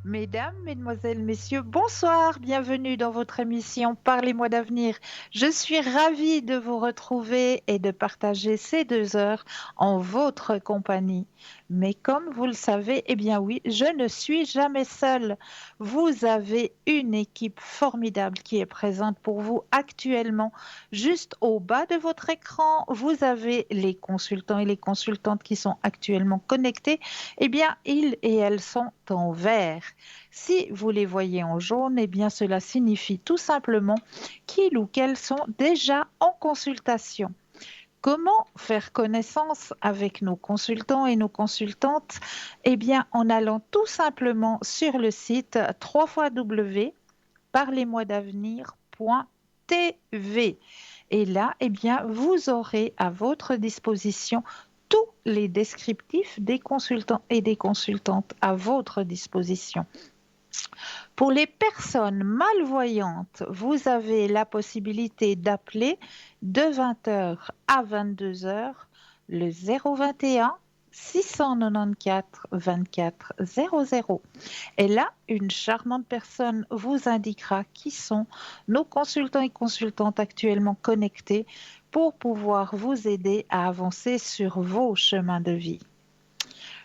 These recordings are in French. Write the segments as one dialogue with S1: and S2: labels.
S1: Mesdames, mesdemoiselles, messieurs, bonsoir, bienvenue dans votre émission Parlez-moi d'avenir. Je suis ravie de vous retrouver et de partager ces 2 heures en votre compagnie. Mais comme vous le savez, eh bien oui, je ne suis jamais seule. Vous avez une équipe formidable qui est présente pour vous actuellement. Juste au bas de votre écran, vous avez les consultants et les consultantes qui sont actuellement connectés. Eh bien, ils et elles sont en vert. Si vous les voyez en jaune, eh bien cela signifie tout simplement qu'ils ou qu'elles sont déjà en consultation. Comment faire connaissance avec nos consultants et nos consultantes? Eh bien, en allant tout simplement sur le site www.parlez-moi-d'avenir.tv. Et là, eh bien, vous aurez à votre disposition tous les descriptifs des consultants et des consultantes à votre disposition. Pour les personnes malvoyantes, vous avez la possibilité d'appeler de 20 heures à 22 heures le 021 694 24 00. Et là, une charmante personne vous indiquera qui sont nos consultants et consultantes actuellement connectés pour pouvoir vous aider à avancer sur vos chemins de vie.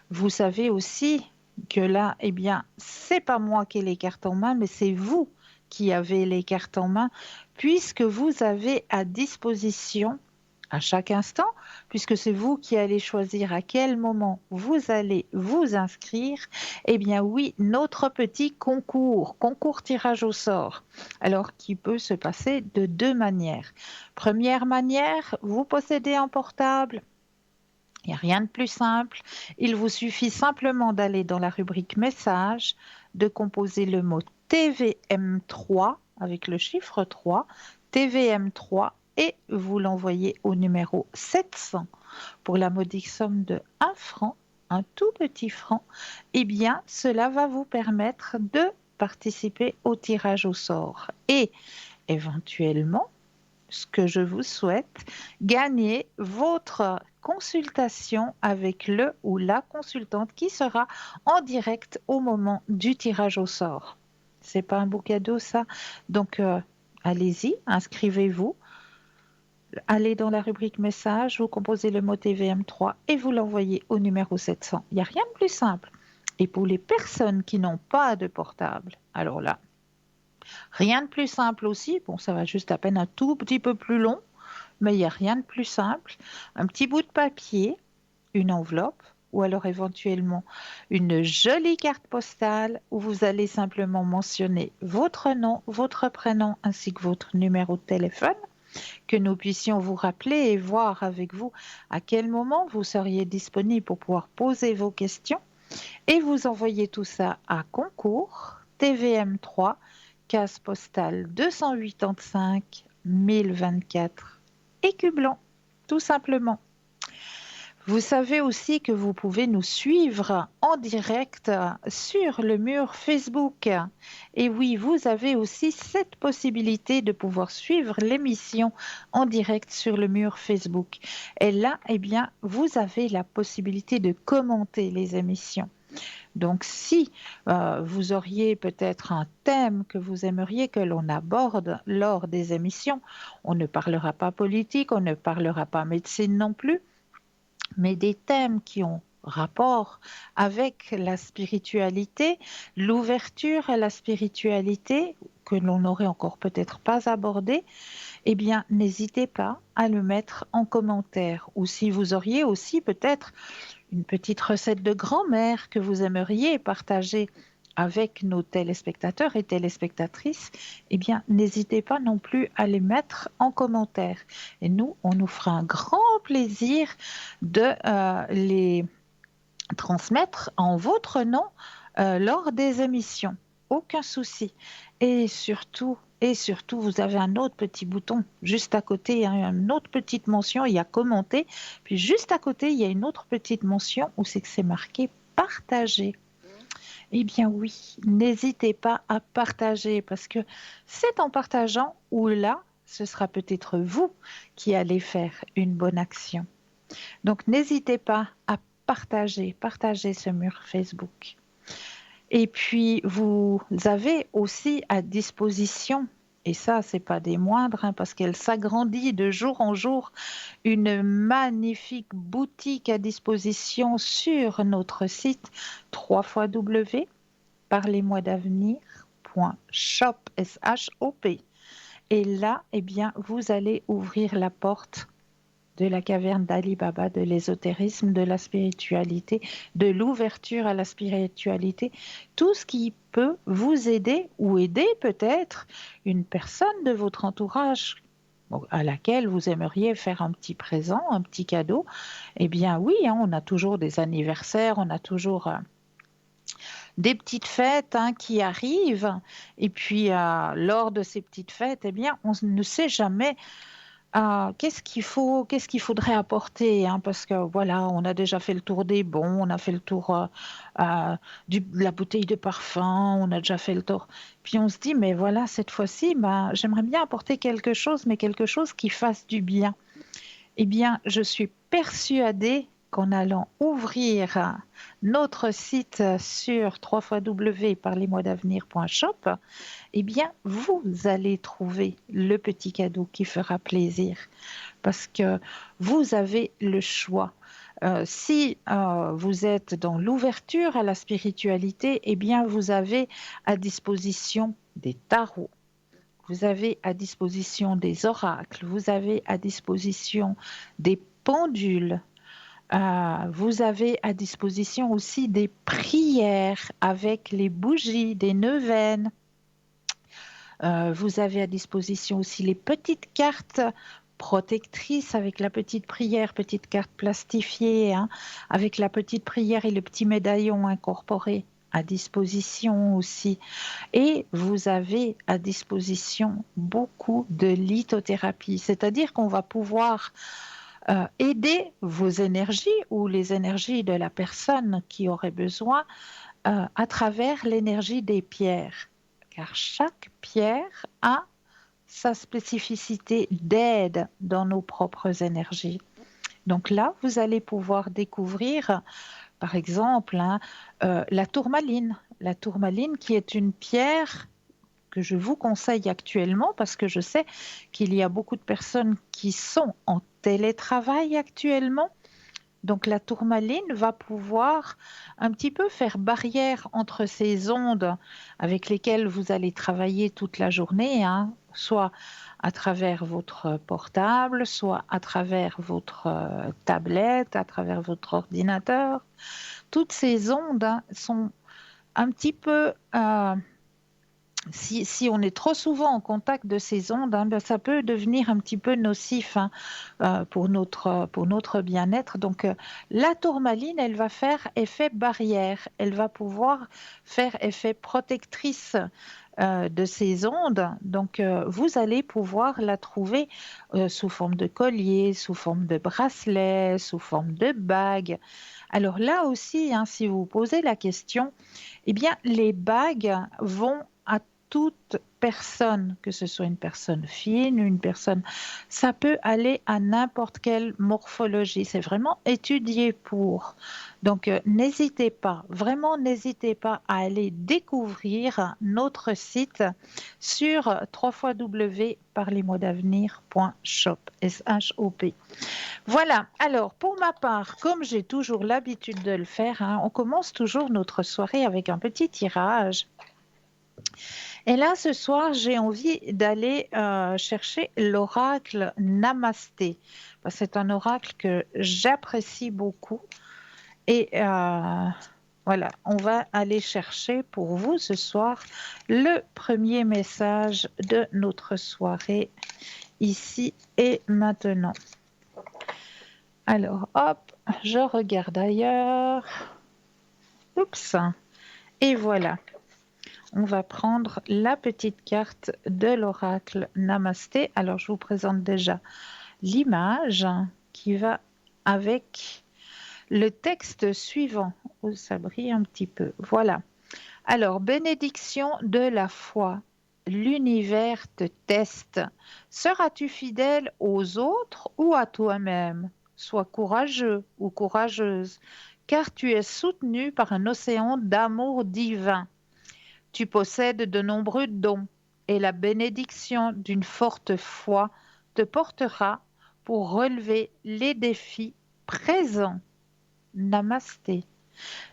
S1: Vous savez aussi que là, eh bien, c'est pas moi qui ai les cartes en main, mais c'est vous qui avez les cartes en main, puisque vous avez à disposition à chaque instant, puisque c'est vous qui allez choisir à quel moment vous allez vous inscrire, eh bien oui, notre petit concours tirage au sort, alors qui peut se passer de 2 manières. Première manière, vous possédez un portable. Il n'y a rien de plus simple. Il vous suffit simplement d'aller dans la rubrique message, de composer le mot TVM3 avec le chiffre 3, TVM3, et vous l'envoyez au numéro 700 pour la modique somme de 1 franc, un tout petit franc. Eh bien, cela va vous permettre de participer au tirage au sort et éventuellement, ce que je vous souhaite, gagner votre consultation avec le ou la consultante qui sera en direct au moment du tirage au sort. C'est pas un beau cadeau ça? Donc allez-y, inscrivez-vous, allez dans la rubrique message, vous composez le mot TVM3 et vous l'envoyez au numéro 700. Il n'y a rien de plus simple. Et pour les personnes qui n'ont pas de portable, alors là, rien de plus simple aussi. Bon, ça va juste à peine un tout petit peu plus long, mais il n'y a rien de plus simple. Un petit bout de papier, une enveloppe ou alors éventuellement une jolie carte postale où vous allez simplement mentionner votre nom, votre prénom ainsi que votre numéro de téléphone, que nous puissions vous rappeler et voir avec vous à quel moment vous seriez disponible pour pouvoir poser vos questions, et vous envoyez tout ça à concours TVM3, case postale 285 1024, Écublens, tout simplement. Vous savez aussi que vous pouvez nous suivre en direct sur le mur Facebook. Et oui, vous avez aussi cette possibilité de pouvoir suivre l'émission en direct sur le mur Facebook. Et là, eh bien, vous avez la possibilité de commenter les émissions. Donc, si vous auriez peut-être un thème que vous aimeriez que l'on aborde lors des émissions, on ne parlera pas politique, on ne parlera pas médecine non plus, mais des thèmes qui ont rapport avec la spiritualité, l'ouverture à la spiritualité que l'on n'aurait encore peut-être pas abordé, eh bien, n'hésitez pas à le mettre en commentaire. Ou si vous auriez aussi peut-être une petite recette de grand-mère que vous aimeriez partager avec nos téléspectateurs et téléspectatrices, eh bien, n'hésitez pas non plus à les mettre en commentaire. Et nous, on nous fera un grand plaisir de les transmettre en votre nom lors des émissions. Aucun souci. Et surtout, vous avez un autre petit bouton juste à côté, hein, une autre petite mention, il y a commenter. Puis juste à côté, il y a une autre petite mention où c'est que c'est marqué partager. Eh bien oui, n'hésitez pas à partager parce que c'est en partageant où là, ce sera peut-être vous qui allez faire une bonne action. Donc n'hésitez pas à partager ce mur Facebook. Et puis, vous avez aussi à disposition, et ça, c'est pas des moindres, hein, parce qu'elle s'agrandit de jour en jour, une magnifique boutique à disposition sur notre site www.parlez-moi-d'avenir.shop, S-H-O-P. Et là, eh bien, vous allez ouvrir la porte de la caverne d'Ali Baba, de l'ésotérisme, de la spiritualité, de l'ouverture à la spiritualité, tout ce qui peut vous aider ou aider peut-être une personne de votre entourage à laquelle vous aimeriez faire un petit présent, un petit cadeau. Eh bien oui, hein, on a toujours des anniversaires, on a toujours des petites fêtes, hein, qui arrivent. Et puis lors de ces petites fêtes, eh bien on ne sait jamais qu'est-ce qu'il faudrait apporter, hein, parce que voilà, on a déjà fait le tour des bons, on a fait le tour de la bouteille de parfum, on a déjà fait le tour. Puis on se dit, mais voilà, cette fois-ci, ben, j'aimerais bien apporter quelque chose, mais quelque chose qui fasse du bien. Eh bien, je suis persuadée qu'en allant ouvrir notre site sur www.parlez-moi-d'avenir.shop, eh bien, vous allez trouver le petit cadeau qui fera plaisir parce que vous avez le choix. Si vous êtes dans l'ouverture à la spiritualité, eh bien, vous avez à disposition des tarots, vous avez à disposition des oracles, vous avez à disposition des pendules, vous avez à disposition aussi des prières avec les bougies, des neuvaines. Vous avez à disposition aussi les petites cartes protectrices avec la petite prière, petite carte plastifiée, hein, avec la petite prière et le petit médaillon incorporé à disposition aussi. Et vous avez à disposition beaucoup de lithothérapie, c'est-à-dire qu'on va pouvoir aider vos énergies ou les énergies de la personne qui aurait besoin à travers l'énergie des pierres. Car chaque pierre a sa spécificité d'aide dans nos propres énergies. Donc là, vous allez pouvoir découvrir, par exemple, hein, la tourmaline. La tourmaline qui est une pierre que je vous conseille actuellement parce que je sais qu'il y a beaucoup de personnes qui sont en télétravail actuellement. Donc la tourmaline va pouvoir un petit peu faire barrière entre ces ondes avec lesquelles vous allez travailler toute la journée, hein, soit à travers votre portable, soit à travers votre tablette, à travers votre ordinateur. Toutes ces ondes, hein, sont un petit peu si on est trop souvent en contact de ces ondes, hein, ben, ça peut devenir un petit peu nocif, hein, pour notre bien-être. Donc, la tourmaline, elle va faire effet barrière. Elle va pouvoir faire effet protectrice de ces ondes. Donc, vous allez pouvoir la trouver sous forme de collier, sous forme de bracelet, sous forme de bague. Alors là aussi, hein, si vous vous posez la question, eh bien, les bagues vont à toute personne, que ce soit une personne fine, une personne, ça peut aller à n'importe quelle morphologie. C'est vraiment étudié pour. Donc, n'hésitez pas, vraiment n'hésitez pas à aller découvrir notre site sur www.parlez-moi-d'avenir.shop, S-H-O-P. Voilà, alors pour ma part, comme j'ai toujours l'habitude de le faire, hein, on commence toujours notre soirée avec un petit tirage. Et là, ce soir, j'ai envie d'aller chercher l'oracle Namasté. C'est un oracle que j'apprécie beaucoup. Et voilà, on va aller chercher pour vous ce soir le premier message de notre soirée ici et maintenant. Alors, hop, je regarde ailleurs. Oups. Et voilà. On va prendre la petite carte de l'oracle Namasté. Alors, je vous présente déjà l'image qui va avec le texte suivant. Oh, ça brille un petit peu. Voilà. Alors, bénédiction de la foi. L'univers te teste. Seras-tu fidèle aux autres ou à toi-même? Sois courageux ou courageuse, car tu es soutenu par un océan d'amour divin. Tu possèdes de nombreux dons et la bénédiction d'une forte foi te portera pour relever les défis présents. Namasté.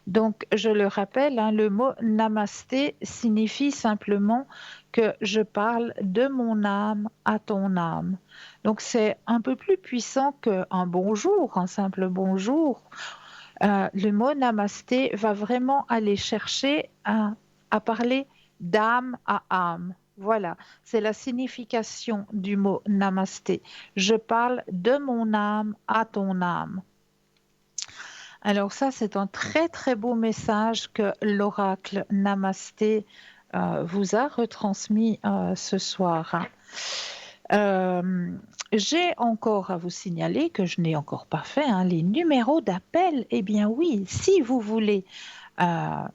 S1: Donc, je le rappelle, hein, le mot namasté signifie simplement que je parle de mon âme à ton âme. Donc, c'est un peu plus puissant qu'un bonjour, un simple bonjour. Le mot namasté va vraiment aller chercher à parler d'âme à âme. Voilà, c'est la signification du mot namasté. Je parle de mon âme à ton âme. Alors ça, c'est un très très beau message que l'oracle Namasté vous a retransmis ce soir, hein. Euh, j'ai encore à vous signaler que je n'ai encore pas fait, hein, les numéros d'appel. Eh bien oui, si vous voulez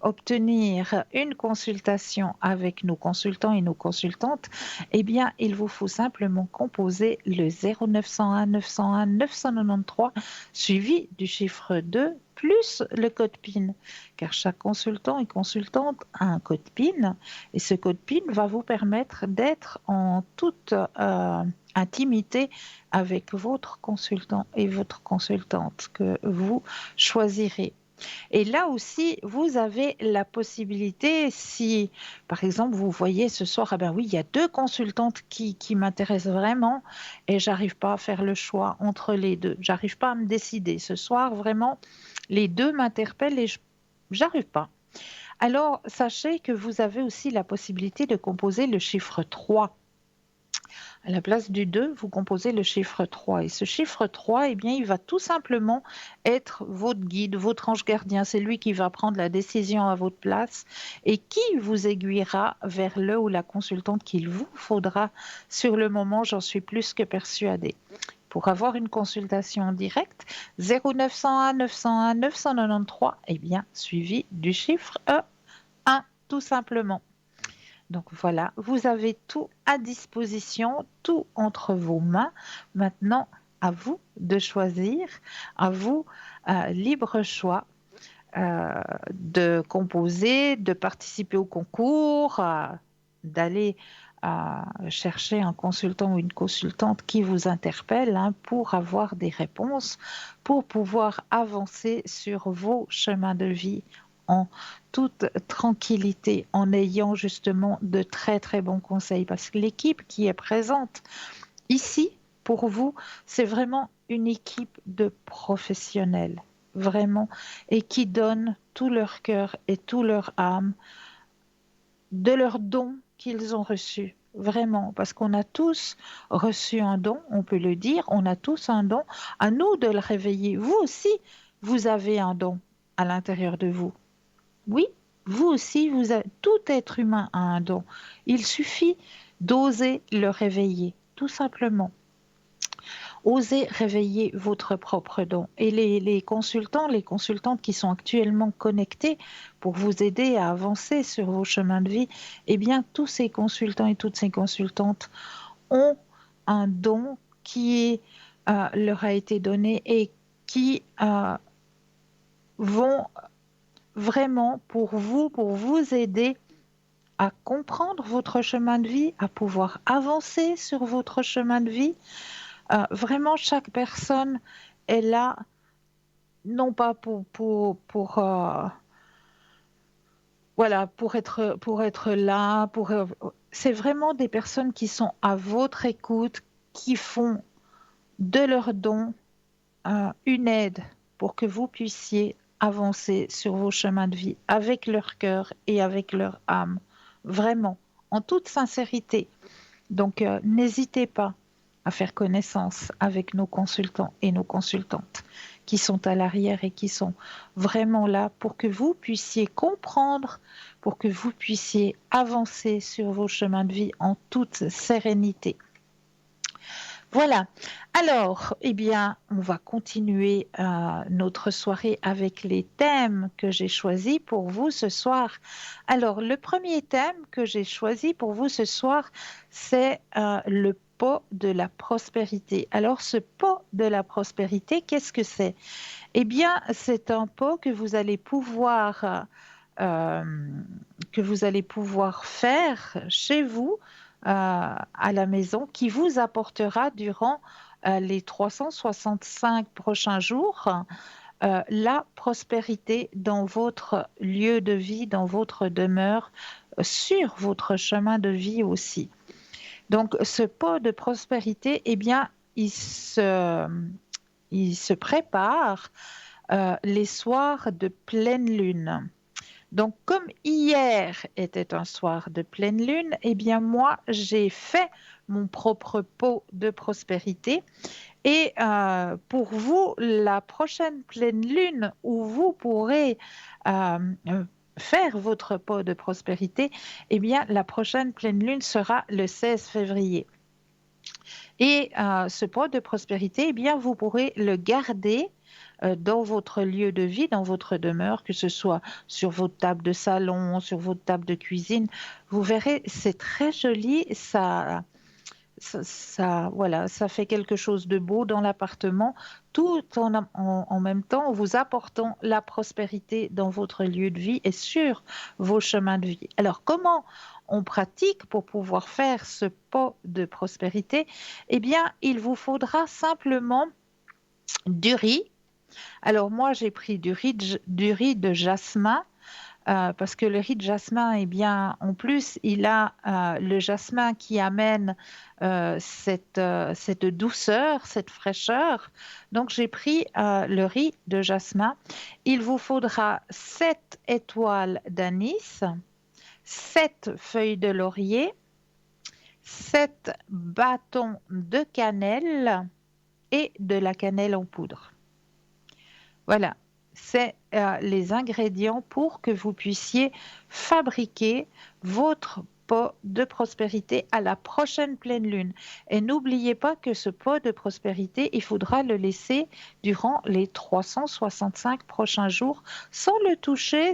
S1: obtenir une consultation avec nos consultants et nos consultantes, eh bien, il vous faut simplement composer le 0901 901 993 suivi du chiffre 2 plus le code PIN, car chaque consultant et consultante a un code PIN et ce code PIN va vous permettre d'être en toute intimité avec votre consultant et votre consultante que vous choisirez. Et là aussi, vous avez la possibilité, si par exemple vous voyez ce soir, ah ben oui, il y a deux consultantes qui m'intéressent vraiment et j'arrive pas à faire le choix entre les deux. J'arrive pas à me décider. Ce soir, vraiment, les deux m'interpellent et j'arrive pas. Alors, sachez que vous avez aussi la possibilité de composer le chiffre 3. À la place du 2, vous composez le chiffre 3. Et ce chiffre 3, eh bien, il va tout simplement être votre guide, votre ange gardien. C'est lui qui va prendre la décision à votre place et qui vous aiguillera vers le ou la consultante qu'il vous faudra. Sur le moment, j'en suis plus que persuadée. Pour avoir une consultation en direct, 0901 901 993, eh bien, suivi du chiffre 1, tout simplement. Donc voilà, vous avez tout à disposition, tout entre vos mains. Maintenant, à vous de choisir, à vous, libre choix de composer, de participer au concours, d'aller chercher un consultant ou une consultante qui vous interpelle, hein, pour avoir des réponses, pour pouvoir avancer sur vos chemins de vie en toute tranquillité, en ayant justement de très très bons conseils. Parce que l'équipe qui est présente ici, pour vous, c'est vraiment une équipe de professionnels, vraiment, et qui donnent tout leur cœur et tout leur âme de leurs dons qu'ils ont reçus. Vraiment, parce qu'on a tous reçu un don, on peut le dire, on a tous un don, à nous de le réveiller. Vous aussi, vous avez un don à l'intérieur de vous. Oui, vous aussi, tout être humain a un don. Il suffit d'oser le réveiller, tout simplement. Osez réveiller votre propre don. Et les consultants, les consultantes qui sont actuellement connectés pour vous aider à avancer sur vos chemins de vie, eh bien, tous ces consultants et toutes ces consultantes ont un don qui leur a été donné et qui vont vraiment pour vous aider à comprendre votre chemin de vie, à pouvoir avancer sur votre chemin de vie. Vraiment, chaque personne est là, non pas voilà, pour être là, c'est vraiment des personnes qui sont à votre écoute, qui font de leurs dons une aide pour que vous puissiez avancer sur vos chemins de vie avec leur cœur et avec leur âme, vraiment, en toute sincérité. Donc, n'hésitez pas à faire connaissance avec nos consultants et nos consultantes qui sont à l'arrière et qui sont vraiment là pour que vous puissiez comprendre, pour que vous puissiez avancer sur vos chemins de vie en toute sérénité. Voilà. Alors, eh bien, on va continuer notre soirée avec les thèmes que j'ai choisis pour vous ce soir. Alors, le premier thème que j'ai choisi pour vous ce soir, c'est le pot de la prospérité. Alors, ce pot de la prospérité, qu'est-ce que c'est? Eh bien, c'est un pot euh, que vous allez pouvoir faire chez vous, à la maison, qui vous apportera durant les 365 prochains jours la prospérité dans votre lieu de vie, dans votre demeure, sur votre chemin de vie aussi. Donc, ce pot de prospérité, eh bien, il se prépare les soirs de pleine lune. Donc, comme hier était un soir de pleine lune, eh bien, moi, j'ai fait mon propre pot de prospérité. Et pour vous, la prochaine pleine lune où vous pourrez euh, euh, faire votre pot de prospérité, eh bien, la prochaine pleine lune sera le 16 février. Et ce pot de prospérité, eh bien, vous pourrez le garder dans votre lieu de vie, dans votre demeure, que ce soit sur votre table de salon, sur votre table de cuisine. Vous verrez, c'est très joli, voilà, ça fait quelque chose de beau dans l'appartement, tout en même temps en vous apportant la prospérité dans votre lieu de vie et sur vos chemins de vie. Alors, comment on pratique pour pouvoir faire ce pot de prospérité? Eh bien, il vous faudra simplement du riz. Alors, moi, j'ai pris du riz de jasmin parce que le riz de jasmin, eh bien, en plus, il a le jasmin qui amène cette douceur, cette fraîcheur. Donc, j'ai pris le riz de jasmin. Il vous faudra 7 étoiles d'anis, 7 feuilles de laurier, 7 bâtons de cannelle et de la cannelle en poudre. Voilà, c'est les ingrédients pour que vous puissiez fabriquer votre pot de prospérité à la prochaine pleine lune. Et n'oubliez pas que ce pot de prospérité, il faudra le laisser durant les 365 prochains jours sans le toucher,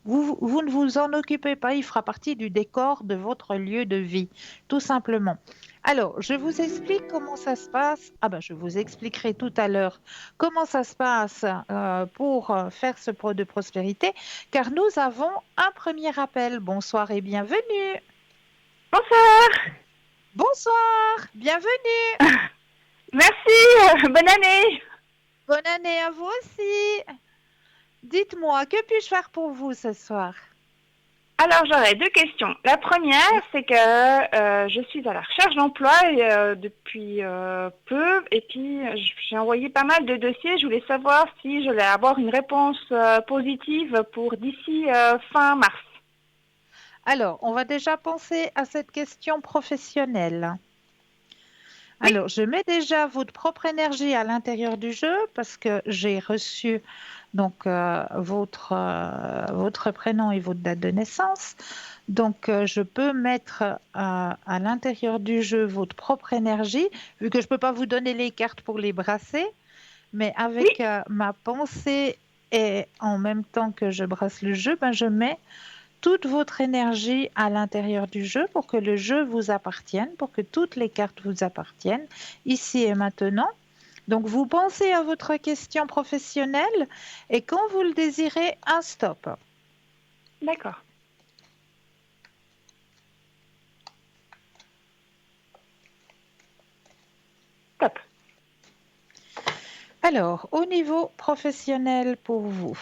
S1: vous ne vous en occupez pas, il fera partie du décor de votre lieu de vie, tout simplement. Alors, je vous explique comment ça se passe. Ah ben, je vous expliquerai tout à l'heure comment ça se passe pour faire ce pot de prospérité, car nous avons un premier appel. Bonsoir et bienvenue.
S2: Bonsoir.
S1: Bonsoir, bienvenue.
S2: Merci, bonne année.
S1: Bonne année à vous aussi. Dites-moi, que puis-je faire pour vous ce soir?
S2: Alors j'aurais deux questions. La première, c'est que je suis à la recherche d'emploi depuis peu et puis j'ai envoyé pas mal de dossiers. Je voulais savoir si je vais avoir une réponse positive pour d'ici fin mars.
S1: Alors, on va déjà penser à cette question professionnelle.
S2: Oui,
S1: Alors, je mets déjà votre propre énergie à l'intérieur du jeu parce que j'ai reçu donc votre prénom et votre date de naissance. Donc, je peux mettre à l'intérieur du jeu votre propre énergie, vu que je ne peux pas vous donner les cartes pour les brasser, mais
S2: oui,
S1: avec ma pensée et en même temps que je brasse le jeu, ben, je mets toute votre énergie à l'intérieur du jeu pour que le jeu vous appartienne, pour que toutes les cartes vous appartiennent, ici et maintenant. Donc, vous pensez à votre question professionnelle et quand vous le désirez, un stop.
S2: d'accord. Top.
S1: Alors, au niveau professionnel pour vous,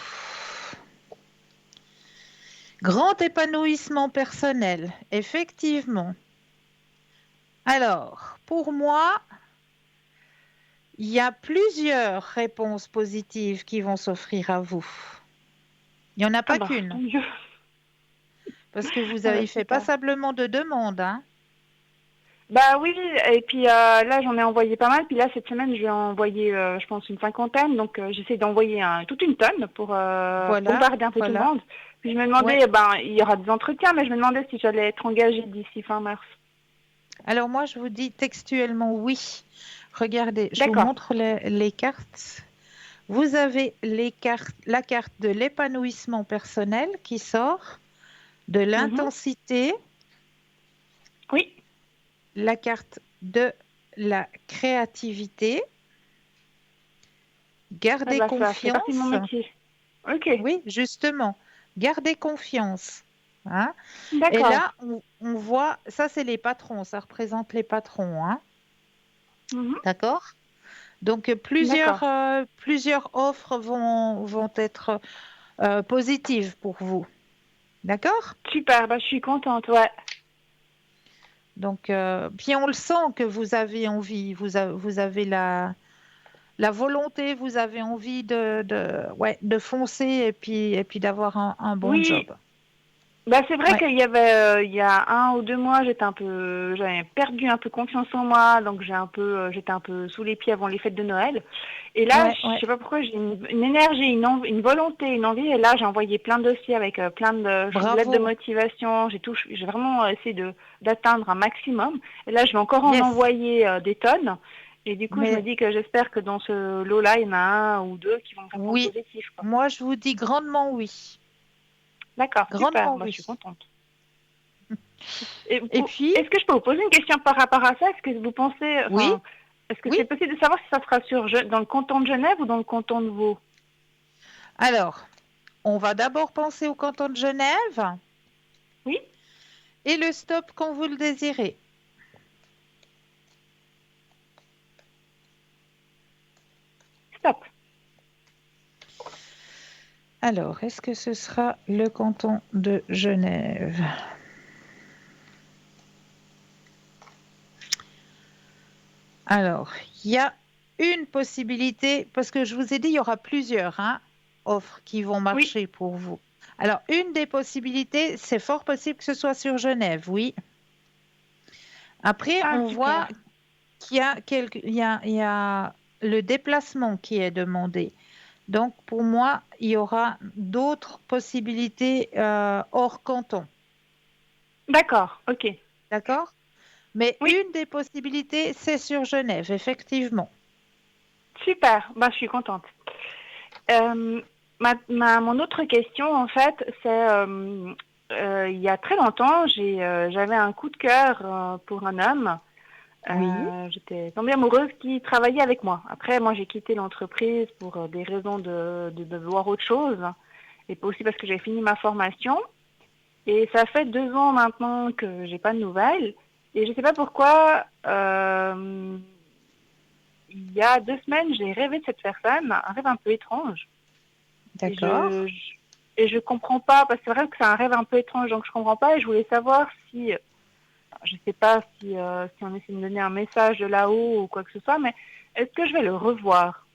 S1: grand épanouissement personnel, effectivement. Alors, pour moi, il y a plusieurs réponses positives qui vont s'offrir à vous. Il n'y en a
S2: Ah
S1: pas
S2: bah,
S1: qu'une.
S2: tant mieux.
S1: Parce que vous
S2: Ah bah,
S1: avez fait
S2: super.
S1: passablement de demandes, hein?
S2: Bah oui, et puis là j'en ai envoyé pas mal, puis là cette semaine je vais envoyer je pense une cinquantaine, donc j'essaie d'envoyer toute une tonne pour
S1: Voilà,
S2: bombarder un peu tout le
S1: voilà.
S2: monde. Puis je me
S1: Ouais.
S2: demandais, ben il y aura des entretiens, mais je me demandais si j'allais être engagée d'ici fin mars.
S1: Alors moi, je vous dis textuellement oui. Regardez, je vous
S2: D'accord.
S1: montre les cartes. Vous avez la carte de l'épanouissement personnel qui sort, de
S2: Mhm.
S1: l'intensité,
S2: Oui.
S1: la carte de la créativité.
S2: Ah
S1: Gardez
S2: bah ça fait partie de mon
S1: confiance.
S2: métier. Ok,
S1: Oui, justement, gardez confiance. Hein. Et
S2: d'accord.
S1: là, on voit, ça c'est les patrons, ça représente les patrons. Hein.
S2: Mhm.
S1: D'accord? Donc,
S2: D'accord.
S1: plusieurs offres vont être positives pour vous. D'accord?
S2: Super, bah je suis contente, ouais.
S1: Donc, puis on le sent que vous avez envie, vous avez la volonté, vous avez envie ouais, de foncer et puis d'avoir un bon
S2: Oui,
S1: job.
S2: bah c'est vrai
S1: Ouais,
S2: qu'il y avait il y a 1 ou 2 mois, j'avais perdu un peu confiance en moi, donc j'étais un peu sous les pieds avant les fêtes de Noël. Et là,
S1: ouais,
S2: je
S1: ouais.
S2: sais pas pourquoi, j'ai une énergie, une volonté, une envie. Et là, j'ai envoyé plein de dossiers avec plein de lettres de
S1: Bravo.
S2: motivation. J'ai vraiment essayé d'atteindre un maximum. Et là, je vais encore en
S1: Yes.
S2: envoyer des tonnes. Et du coup, je me
S1: Mais
S2: dis que j'espère que dans ce lot-là, il y en a 1 ou 2 qui vont me répondre
S1: oui,
S2: positif, quoi.
S1: moi je vous dis grandement oui.
S2: D'accord, super.
S1: Grandement
S2: Bah, je suis
S1: oui.
S2: contente. Et
S1: Et puis,
S2: est-ce que je peux vous poser une question par rapport à ça? Est-ce que vous pensez,
S1: oui,
S2: enfin, est-ce que
S1: oui.
S2: c'est possible de savoir si ça sera dans le canton de Genève ou dans le canton de Vaud?
S1: Alors, on va d'abord penser au canton de Genève
S2: Oui?
S1: et le stop quand vous le désirez.
S2: Stop.
S1: Alors, est-ce que ce sera le canton de Genève? Alors, il y a une possibilité, parce que je vous ai dit, il y aura plusieurs offres qui vont
S2: Oui.
S1: marcher pour vous. Alors, une des possibilités, c'est fort possible que ce soit sur Genève, oui. Après,
S2: Ah,
S1: on voit
S2: super.
S1: qu'il y a, il y a le déplacement qui est demandé. Donc, pour moi, il y aura d'autres possibilités hors canton.
S2: D'accord, ok.
S1: D'accord? Mais
S2: Oui,
S1: une des possibilités, c'est sur Genève, effectivement.
S2: super. Bah, je suis contente. Euh, mon autre question, en fait, c'est il y a très longtemps, j'avais un coup de cœur pour un homme.
S1: Oui,
S2: J'étais tombée amoureuse qui travaillait avec moi. Après, moi, j'ai quitté l'entreprise pour des raisons de voir autre chose et aussi parce que j'ai fini ma formation. Et ça fait 2 ans maintenant que j'ai pas de nouvelles. Et je sais pas pourquoi, il y a 2 semaines, j'ai rêvé de cette personne, un rêve un peu étrange. Et
S1: d'accord.
S2: et je comprends pas, parce que c'est vrai que c'est un rêve un peu étrange, donc je comprends pas. Et je voulais savoir si, je sais pas si on essaie de me donner un message de là-haut ou quoi que ce soit, mais est-ce que je vais le revoir?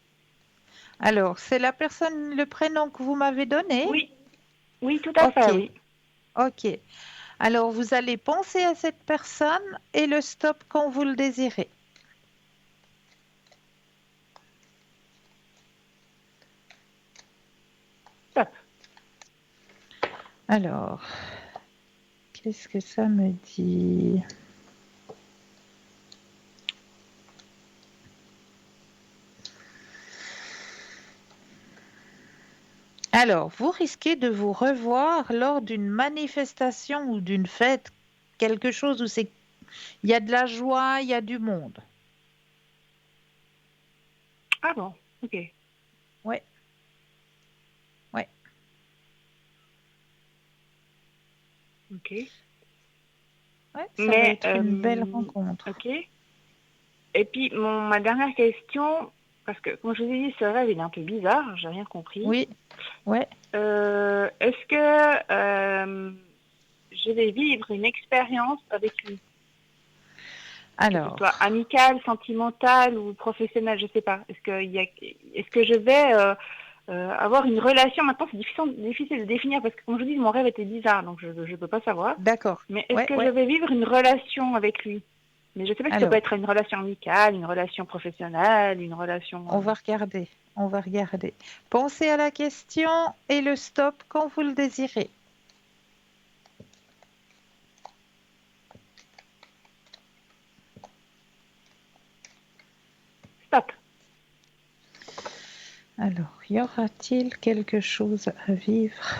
S1: Alors, c'est la personne, le prénom que vous m'avez donné?
S2: Oui, oui, tout à
S1: Ok,
S2: fait, oui.
S1: ok. Alors, vous allez penser à cette personne et le stop quand vous le désirez.
S2: Top.
S1: Alors, qu'est-ce que ça me dit? Alors, vous risquez de vous revoir lors d'une manifestation ou d'une fête, quelque chose où il y a de la joie, il y a du monde.
S2: Ah bon, ok,
S1: Ouais, ouais,
S2: ok.
S1: ouais, ça va
S2: Mais,
S1: être une belle rencontre.
S2: ok. Et puis, ma dernière question, parce que, comme je vous ai dit, ce rêve, il est un peu bizarre, j'ai rien compris.
S1: Oui, ouais.
S2: Est-ce que je vais vivre une expérience avec lui, que ce soit
S1: Alors,
S2: amicale, sentimentale ou professionnelle, je sais pas. Est-ce que je vais avoir une relation? Maintenant, c'est difficile de définir parce que, comme je vous dis, mon rêve était bizarre, donc je ne peux pas savoir.
S1: d'accord.
S2: Mais est-ce
S1: Ouais,
S2: que je
S1: ouais.
S2: vais vivre une relation avec lui? Mais je sais pas si ça peut
S1: Alors,
S2: être une relation amicale, une relation professionnelle, une relation...
S1: on va regarder. On va regarder. Pensez à la question et le stop quand vous le désirez.
S2: Stop.
S1: Alors, y aura-t-il quelque chose à vivre?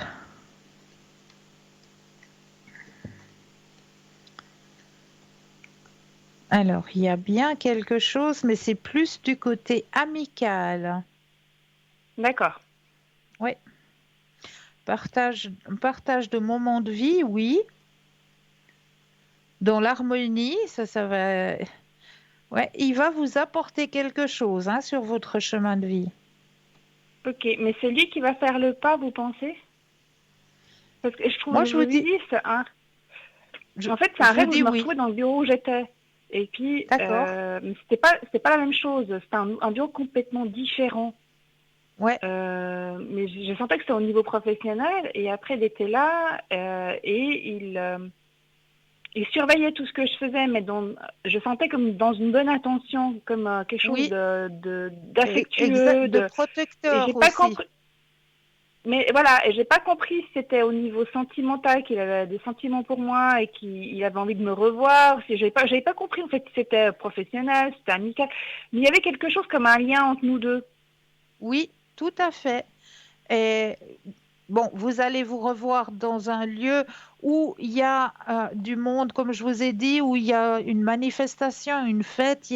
S1: Alors, il y a bien quelque chose, mais c'est plus du côté amical.
S2: D'accord.
S1: Oui, partage de moments de vie, oui. Dans l'harmonie, ça va. Ouais, il va vous apporter quelque chose hein, sur votre chemin de vie.
S2: Ok, mais c'est lui qui va faire le pas, vous pensez? Parce que je trouve,
S1: Moi,
S2: je
S1: je
S2: vous
S1: vous
S2: ai
S1: dis,
S2: dit,
S1: je,
S2: en fait, c'est
S1: je
S2: un
S1: vous
S2: rêve où je
S1: dis
S2: me
S1: oui.
S2: retrouvais dans le bureau où j'étais. Et puis,
S1: D'accord.
S2: c'était pas la même chose. C'était un bureau complètement différent.
S1: Ouais,
S2: Mais je sentais que c'était au niveau professionnel. Et après, il était là et il surveillait tout ce que je faisais, mais je sentais comme dans une bonne intention, comme quelque chose
S1: oui, exact,
S2: d'affectueux.
S1: de
S2: Et j'ai
S1: protecteur
S2: pas
S1: aussi.
S2: compris. Mais voilà, et j'ai pas compris si c'était au niveau sentimental qu'il avait des sentiments pour moi et qu'il avait envie de me revoir. Si j'avais pas compris en fait si c'était professionnel, si c'était amical. Mais il y avait quelque chose comme un lien entre nous deux.
S1: Oui, tout à fait. Et bon, vous allez vous revoir dans un lieu où il y a du monde, comme je vous ai dit, où il y a une manifestation, une fête.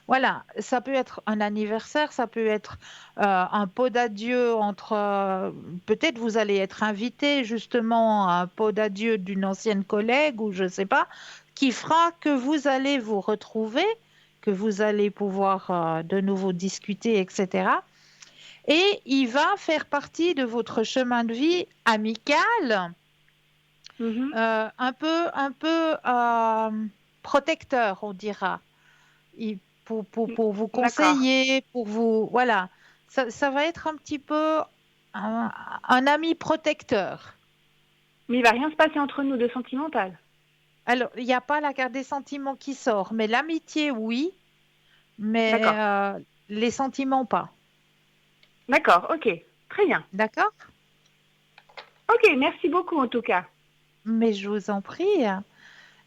S1: Voilà, ça peut être un anniversaire, ça peut être un pot d'adieu entre... peut-être vous allez être invité justement à un pot d'adieu d'une ancienne collègue ou je ne sais pas, qui fera que vous allez vous retrouver, que vous allez pouvoir de nouveau discuter, etc. Et il va faire partie de votre chemin de vie amical,
S2: Mhm.
S1: un peu protecteur, on dira. Pour vous
S2: D'accord.
S1: conseiller, pour vous... Voilà, ça va être un petit peu un, un ami protecteur.
S2: Mais il va rien se passer entre nous de sentimental.
S1: Alors, il n'y a pas la carte des sentiments qui sort, mais l'amitié, oui, mais
S2: D'accord.
S1: les sentiments, pas.
S2: D'accord, ok. Très bien.
S1: D'accord?
S2: Ok, merci beaucoup en tout cas.
S1: Mais je vous en prie.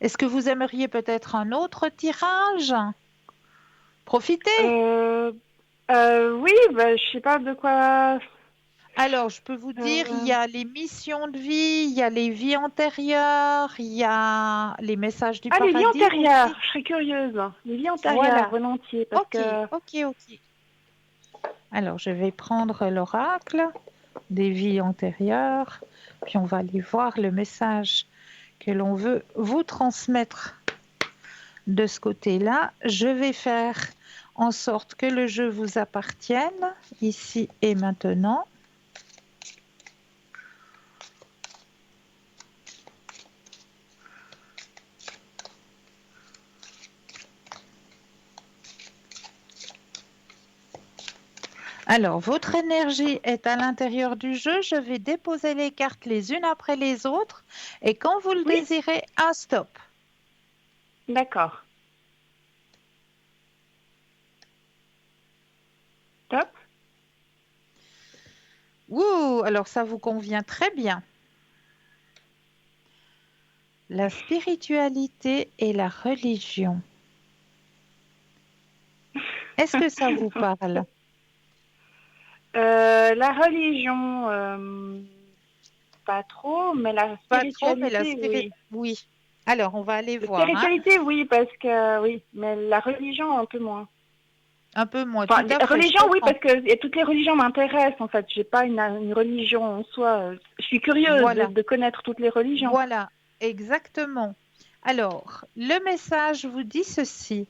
S1: Est-ce que vous aimeriez peut-être un autre tirage? Profitez.
S2: Euh, oui, bah, je sais pas de quoi.
S1: Alors, je peux vous dire, il y
S2: euh,
S1: a les missions de vie, il y a les vies antérieures, il y a les messages du
S2: Ah, les vies
S1: paradis
S2: antérieures,
S1: aussi.
S2: je serais curieuse. Les vies antérieures,
S1: Voilà.
S2: volontiers, parce
S1: Ok,
S2: que...
S1: ok, ok. Alors, je vais prendre l'oracle des vies antérieures, puis on va aller voir le message que l'on veut vous transmettre de ce côté-là. Je vais faire en sorte que le jeu vous appartienne ici et maintenant. Alors, votre énergie est à l'intérieur du jeu. Je vais déposer les cartes les unes après les autres. Et quand vous le
S2: Oui,
S1: désirez, un stop.
S2: d'accord. Top.
S1: Ouh, alors ça vous convient très bien. La spiritualité et la religion. Est-ce que ça vous parle?
S2: La religion, pas trop, mais la
S1: Pas trop, mais la
S2: spiritualité,
S1: spiritualité...
S2: oui.
S1: Oui. Alors, on va aller
S2: La
S1: voir, hein.
S2: spiritualité, oui, parce que oui, mais la religion, un peu moins.
S1: Un peu moins, tout
S2: Enfin,
S1: à fait, je
S2: religion, oui,
S1: comprends.
S2: parce que toutes les religions m'intéressent, en fait. J'ai pas une religion en soi. Je suis curieuse de,
S1: Voilà,
S2: de connaître toutes les religions.
S1: voilà, exactement. Alors, le message vous dit ceci.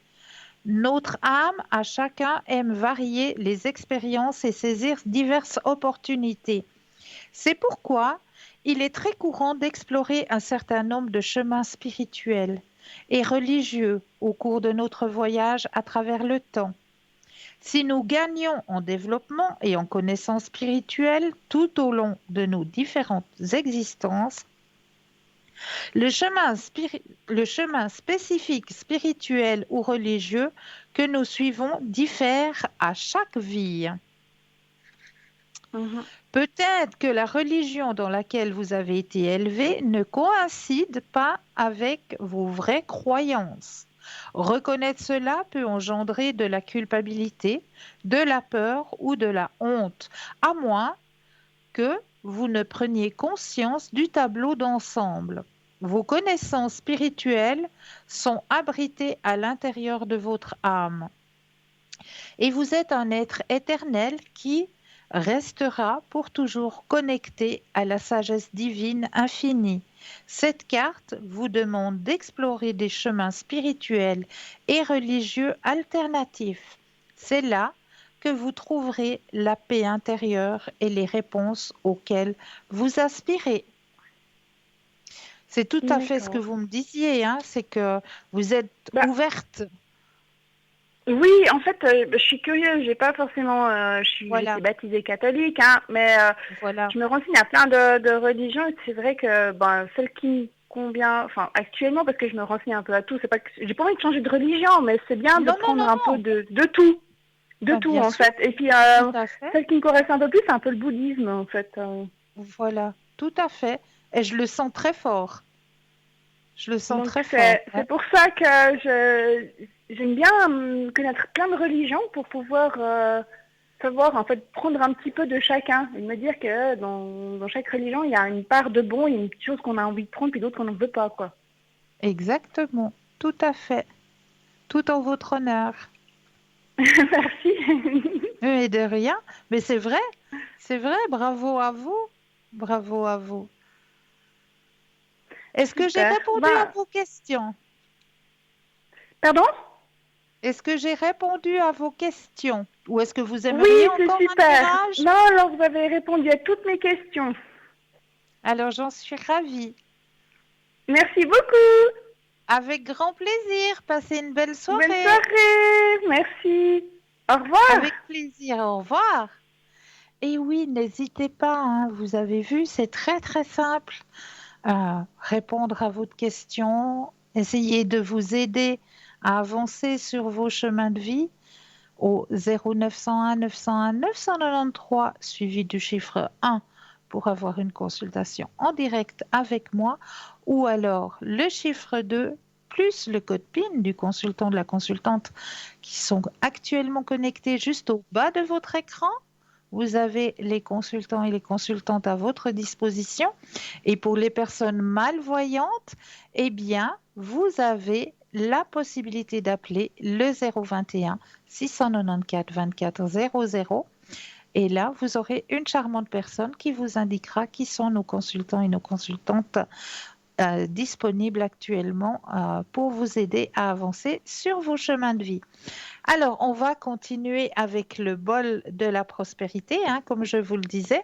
S1: Notre âme, à chacun, aime varier les expériences et saisir diverses opportunités. C'est pourquoi il est très courant d'explorer un certain nombre de chemins spirituels et religieux au cours de notre voyage à travers le temps. Si nous gagnons en développement et en connaissance spirituelle tout au long de nos différentes existences, le chemin spécifique spirituel ou religieux que nous suivons diffère à chaque vie.
S2: Mhm.
S1: Peut-être que la religion dans laquelle vous avez été élevé ne coïncide pas avec vos vraies croyances. Reconnaître cela peut engendrer de la culpabilité, de la peur ou de la honte, à moins que vous ne preniez conscience du tableau d'ensemble. Vos connaissances spirituelles sont abritées à l'intérieur de votre âme. Et vous êtes un être éternel qui restera pour toujours connecté à la sagesse divine infinie. Cette carte vous demande d'explorer des chemins spirituels et religieux alternatifs. C'est là que vous trouverez la paix intérieure et les réponses auxquelles vous aspirez. C'est tout à fait ce que
S2: D'accord.
S1: vous me disiez, hein, c'est que vous êtes
S2: Bah,
S1: ouverte.
S2: oui, en fait, je suis curieuse. J'ai pas forcément, j'étais
S1: Voilà,
S2: baptisée catholique, hein, mais
S1: voilà.
S2: je me renseigne à plein de religions. Et c'est vrai que ben, celle qui me convient, enfin actuellement, parce que je me renseigne un peu à tout. C'est pas que j'ai pas envie de changer de religion, mais c'est bien de
S1: Non, non,
S2: prendre
S1: non,
S2: un peu
S1: non.
S2: de
S1: Ben,
S2: tout
S1: bien
S2: en
S1: sûr,
S2: fait. Et puis
S1: tout à fait.
S2: celle qui me correspond un peu plus, c'est un peu le bouddhisme en fait.
S1: Voilà, tout à fait. Et je le sens très fort. Je le sens
S2: Donc
S1: très fort. Ouais.
S2: c'est pour ça que j'aime bien connaître plein de religions pour pouvoir savoir, en fait, prendre un petit peu de chacun et me dire que dans chaque religion, il y a une part de bon, il y a une petite chose qu'on a envie de prendre, puis d'autres qu'on n'en veut pas, quoi.
S1: Exactement, tout à fait. Tout en votre honneur.
S2: Merci.
S1: Et de rien. Mais c'est vrai, bravo à vous. Bravo à vous. Est-ce que j'ai
S2: Super.
S1: répondu à
S2: Ben,
S1: vos questions?
S2: pardon?
S1: Est-ce que j'ai répondu à vos questions? Ou est-ce que vous
S2: Oui,
S1: aimeriez
S2: c'est
S1: encore un
S2: super.
S1: tirage?
S2: Non, alors vous avez répondu à toutes mes questions.
S1: Alors j'en suis ravie.
S2: Merci beaucoup.
S1: Avec grand plaisir. Passez une belle
S2: Bonne
S1: soirée.
S2: soirée. Merci. Au revoir.
S1: Avec plaisir. Au revoir. Et oui, n'hésitez pas, hein, vous avez vu, c'est très très simple. Répondre à votre question, essayer de vous aider à avancer sur vos chemins de vie au 0901 901 993 suivi du chiffre 1 pour avoir une consultation en direct avec moi ou alors le chiffre 2 plus le code PIN du consultant de la consultante qui sont actuellement connectés juste au bas de votre écran. Vous avez les consultants et les consultantes à votre disposition. Et pour les personnes malvoyantes, eh bien, vous avez la possibilité d'appeler le 021 694 24 00. Et là, vous aurez une charmante personne qui vous indiquera qui sont nos consultants et nos consultantes disponibles actuellement pour vous aider à avancer sur vos chemins de vie. Alors, on va continuer avec le bol de la prospérité, hein, comme je vous le disais.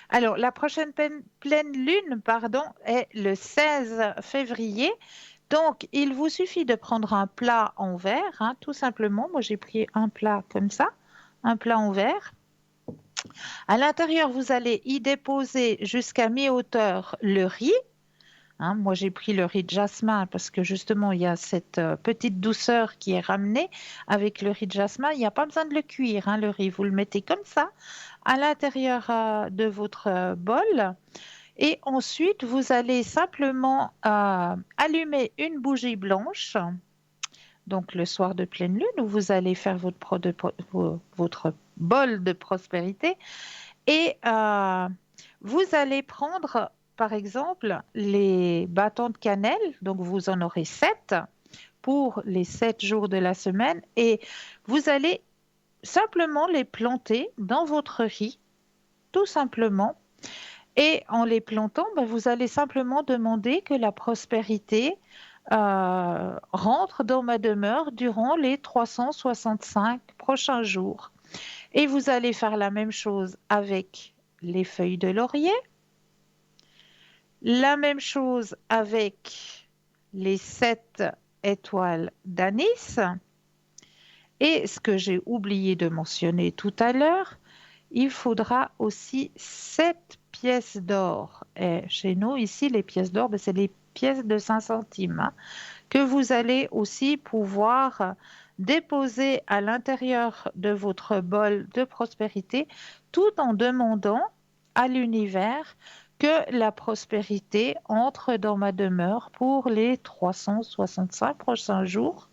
S1: Alors, la prochaine pleine lune, pardon, est le 16 février. Donc, il vous suffit de prendre un plat en verre, hein, tout simplement. Moi, j'ai pris un plat comme ça, un plat en verre. À l'intérieur, vous allez y déposer jusqu'à mi-hauteur le riz. Hein, moi, j'ai pris le riz de jasmin parce que justement, il y a cette petite douceur qui est ramenée avec le riz de jasmin. Il n'y a pas besoin de le cuire, hein, le riz. Vous le mettez comme ça à l'intérieur de votre bol. Et ensuite, vous allez simplement allumer une bougie blanche. Donc, le soir de pleine lune, où vous allez faire votre bol de prospérité. Et vous allez prendre, par exemple, les bâtons de cannelle. Donc, vous en aurez 7 pour les 7 jours de la semaine. Et vous allez simplement les planter dans votre riz, tout simplement. Et en les plantant, ben, vous allez simplement demander que la prospérité rentre dans ma demeure durant les 365 prochains jours. Et vous allez faire la même chose avec les feuilles de laurier, la même chose avec les 7 étoiles d'anis. Et ce que j'ai oublié de mentionner tout à l'heure, il faudra aussi 7 pièces d'or. Et chez nous, ici, les pièces d'or, ben, c'est les pièces de 5 centimes, hein, que vous allez aussi pouvoir déposer à l'intérieur de votre bol de prospérité tout en demandant à l'univers que la prospérité entre dans ma demeure pour les 365 prochains jours.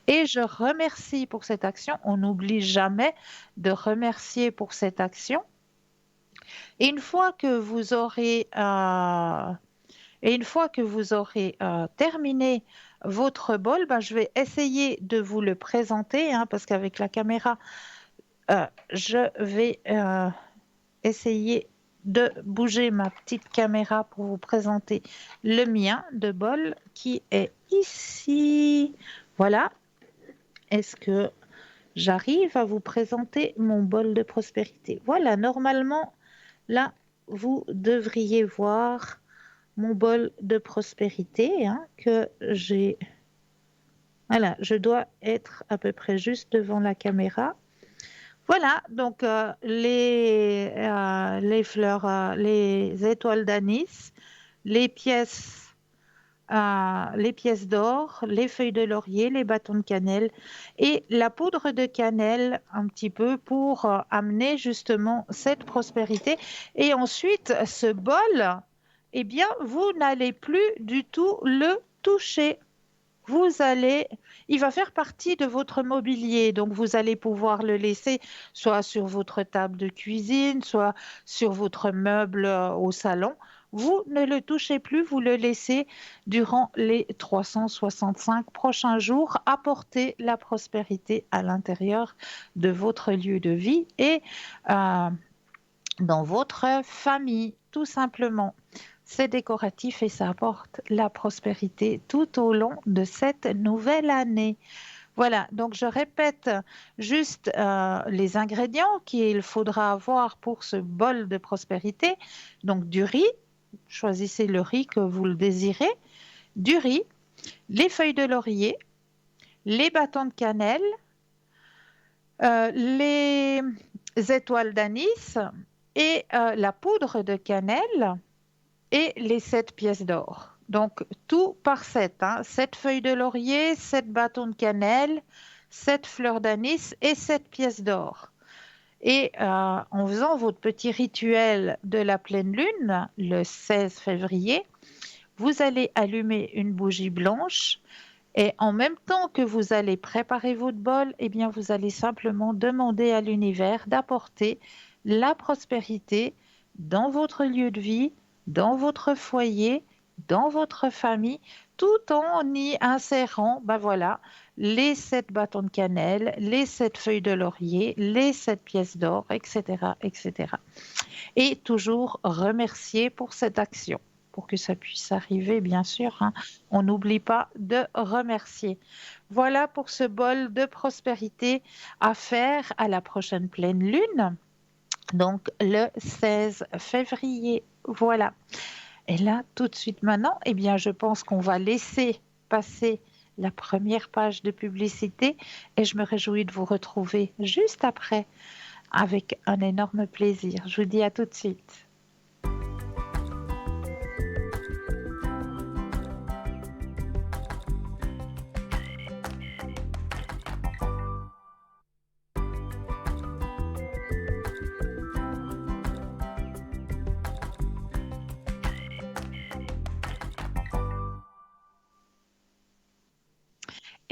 S1: Et je remercie pour cette action. On n'oublie jamais de remercier pour cette action. Et une fois que vous aurez Et une fois que vous aurez terminé votre bol, ben, je vais essayer de vous le présenter, hein, parce qu'avec la caméra, je vais essayer de bouger ma petite caméra pour vous présenter le mien de bol qui est ici. Voilà. Est-ce que j'arrive à vous présenter mon bol de prospérité? Voilà, normalement, là, vous devriez voir mon bol de prospérité, hein, que j'ai. Voilà, je dois être à peu près juste devant la caméra. Voilà, donc les fleurs, les étoiles d'anis, les les pièces d'or, les feuilles de laurier, les bâtons de cannelle et la poudre de cannelle un petit peu pour amener justement cette prospérité. Et ensuite, ce bol, eh bien, vous n'allez plus du tout le toucher. Il va faire partie de votre mobilier, donc vous allez pouvoir le laisser soit sur votre table de cuisine, soit sur votre meuble au salon. Vous ne le touchez plus, vous le laissez durant les 365 prochains jours apporter la prospérité à l'intérieur de votre lieu de vie et euh, dans votre famille, tout simplement. C'est décoratif et ça apporte la prospérité tout au long de cette nouvelle année. Voilà, donc je répète juste les ingrédients qu'il faudra avoir pour ce bol de prospérité. Donc du riz, choisissez le riz que vous le désirez, du riz, les feuilles de laurier, les bâtons de cannelle, les étoiles d'anis et la poudre de cannelle et les 7 pièces d'or. Donc, tout par 7, hein. 7 feuilles de laurier, 7 bâtons de cannelle, 7 fleurs d'anis et 7 pièces d'or. Et en faisant votre petit rituel de la pleine lune, le 16 février, vous allez allumer une bougie blanche et en même temps que vous allez préparer votre bol, eh bien, vous allez simplement demander à l'univers d'apporter la prospérité dans votre lieu de vie, dans votre foyer, dans votre famille, tout en y insérant, ben voilà, les 7 bâtons de cannelle, les 7 feuilles de laurier, les 7 pièces d'or, etc., etc. Et toujours remercier pour cette action. Pour que ça puisse arriver, bien sûr, hein, on n'oublie pas de remercier. Voilà pour ce bol de prospérité à faire à la prochaine pleine lune, donc le 16 février. Voilà. Et là, tout de suite maintenant, eh bien, je pense qu'on va laisser passer la première page de publicité et je me réjouis de vous retrouver juste après avec un énorme plaisir. Je vous dis à tout de suite.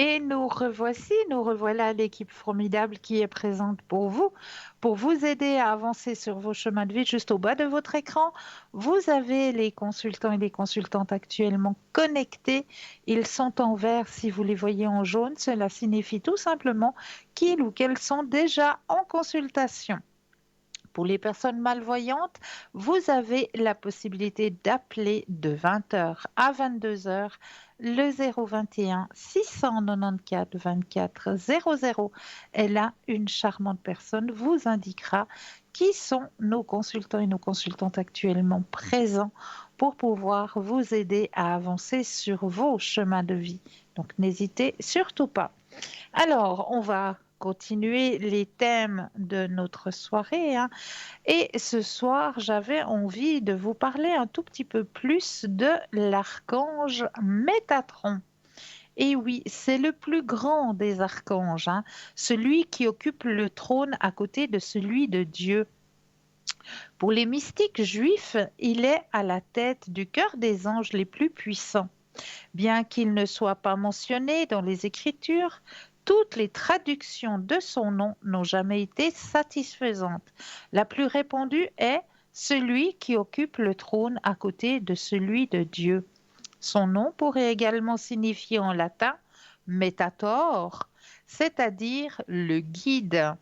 S1: Et nous revoilà l'équipe formidable qui est présente pour vous aider à avancer sur vos chemins de vie. Juste au bas de votre écran, vous avez les consultants et les consultantes actuellement connectés. Ils sont en vert si vous les voyez en jaune. Cela signifie tout simplement qu'ils ou qu'elles sont déjà en consultation. Pour les personnes malvoyantes, vous avez la possibilité d'appeler de 20h à 22h le 021 694 24 00. Et là, une charmante personne vous indiquera qui sont nos consultants et nos consultantes actuellement présents pour pouvoir vous aider à avancer sur vos chemins de vie. Donc, n'hésitez surtout pas. Alors, on va continuer les thèmes de notre soirée, hein. Et ce soir, j'avais envie de vous parler un tout petit peu plus de l'archange Métatron. Et oui, c'est le plus grand des archanges, hein, celui qui occupe le trône à côté de celui de Dieu. Pour les mystiques juifs, il est à la tête du cœur des anges les plus puissants. Bien qu'il ne soit pas mentionné dans les Écritures, toutes les traductions de son nom n'ont jamais été satisfaisantes. La plus répandue est celui qui occupe le trône à côté de celui de Dieu. Son nom pourrait également signifier en latin Métator, c'est-à-dire le guide.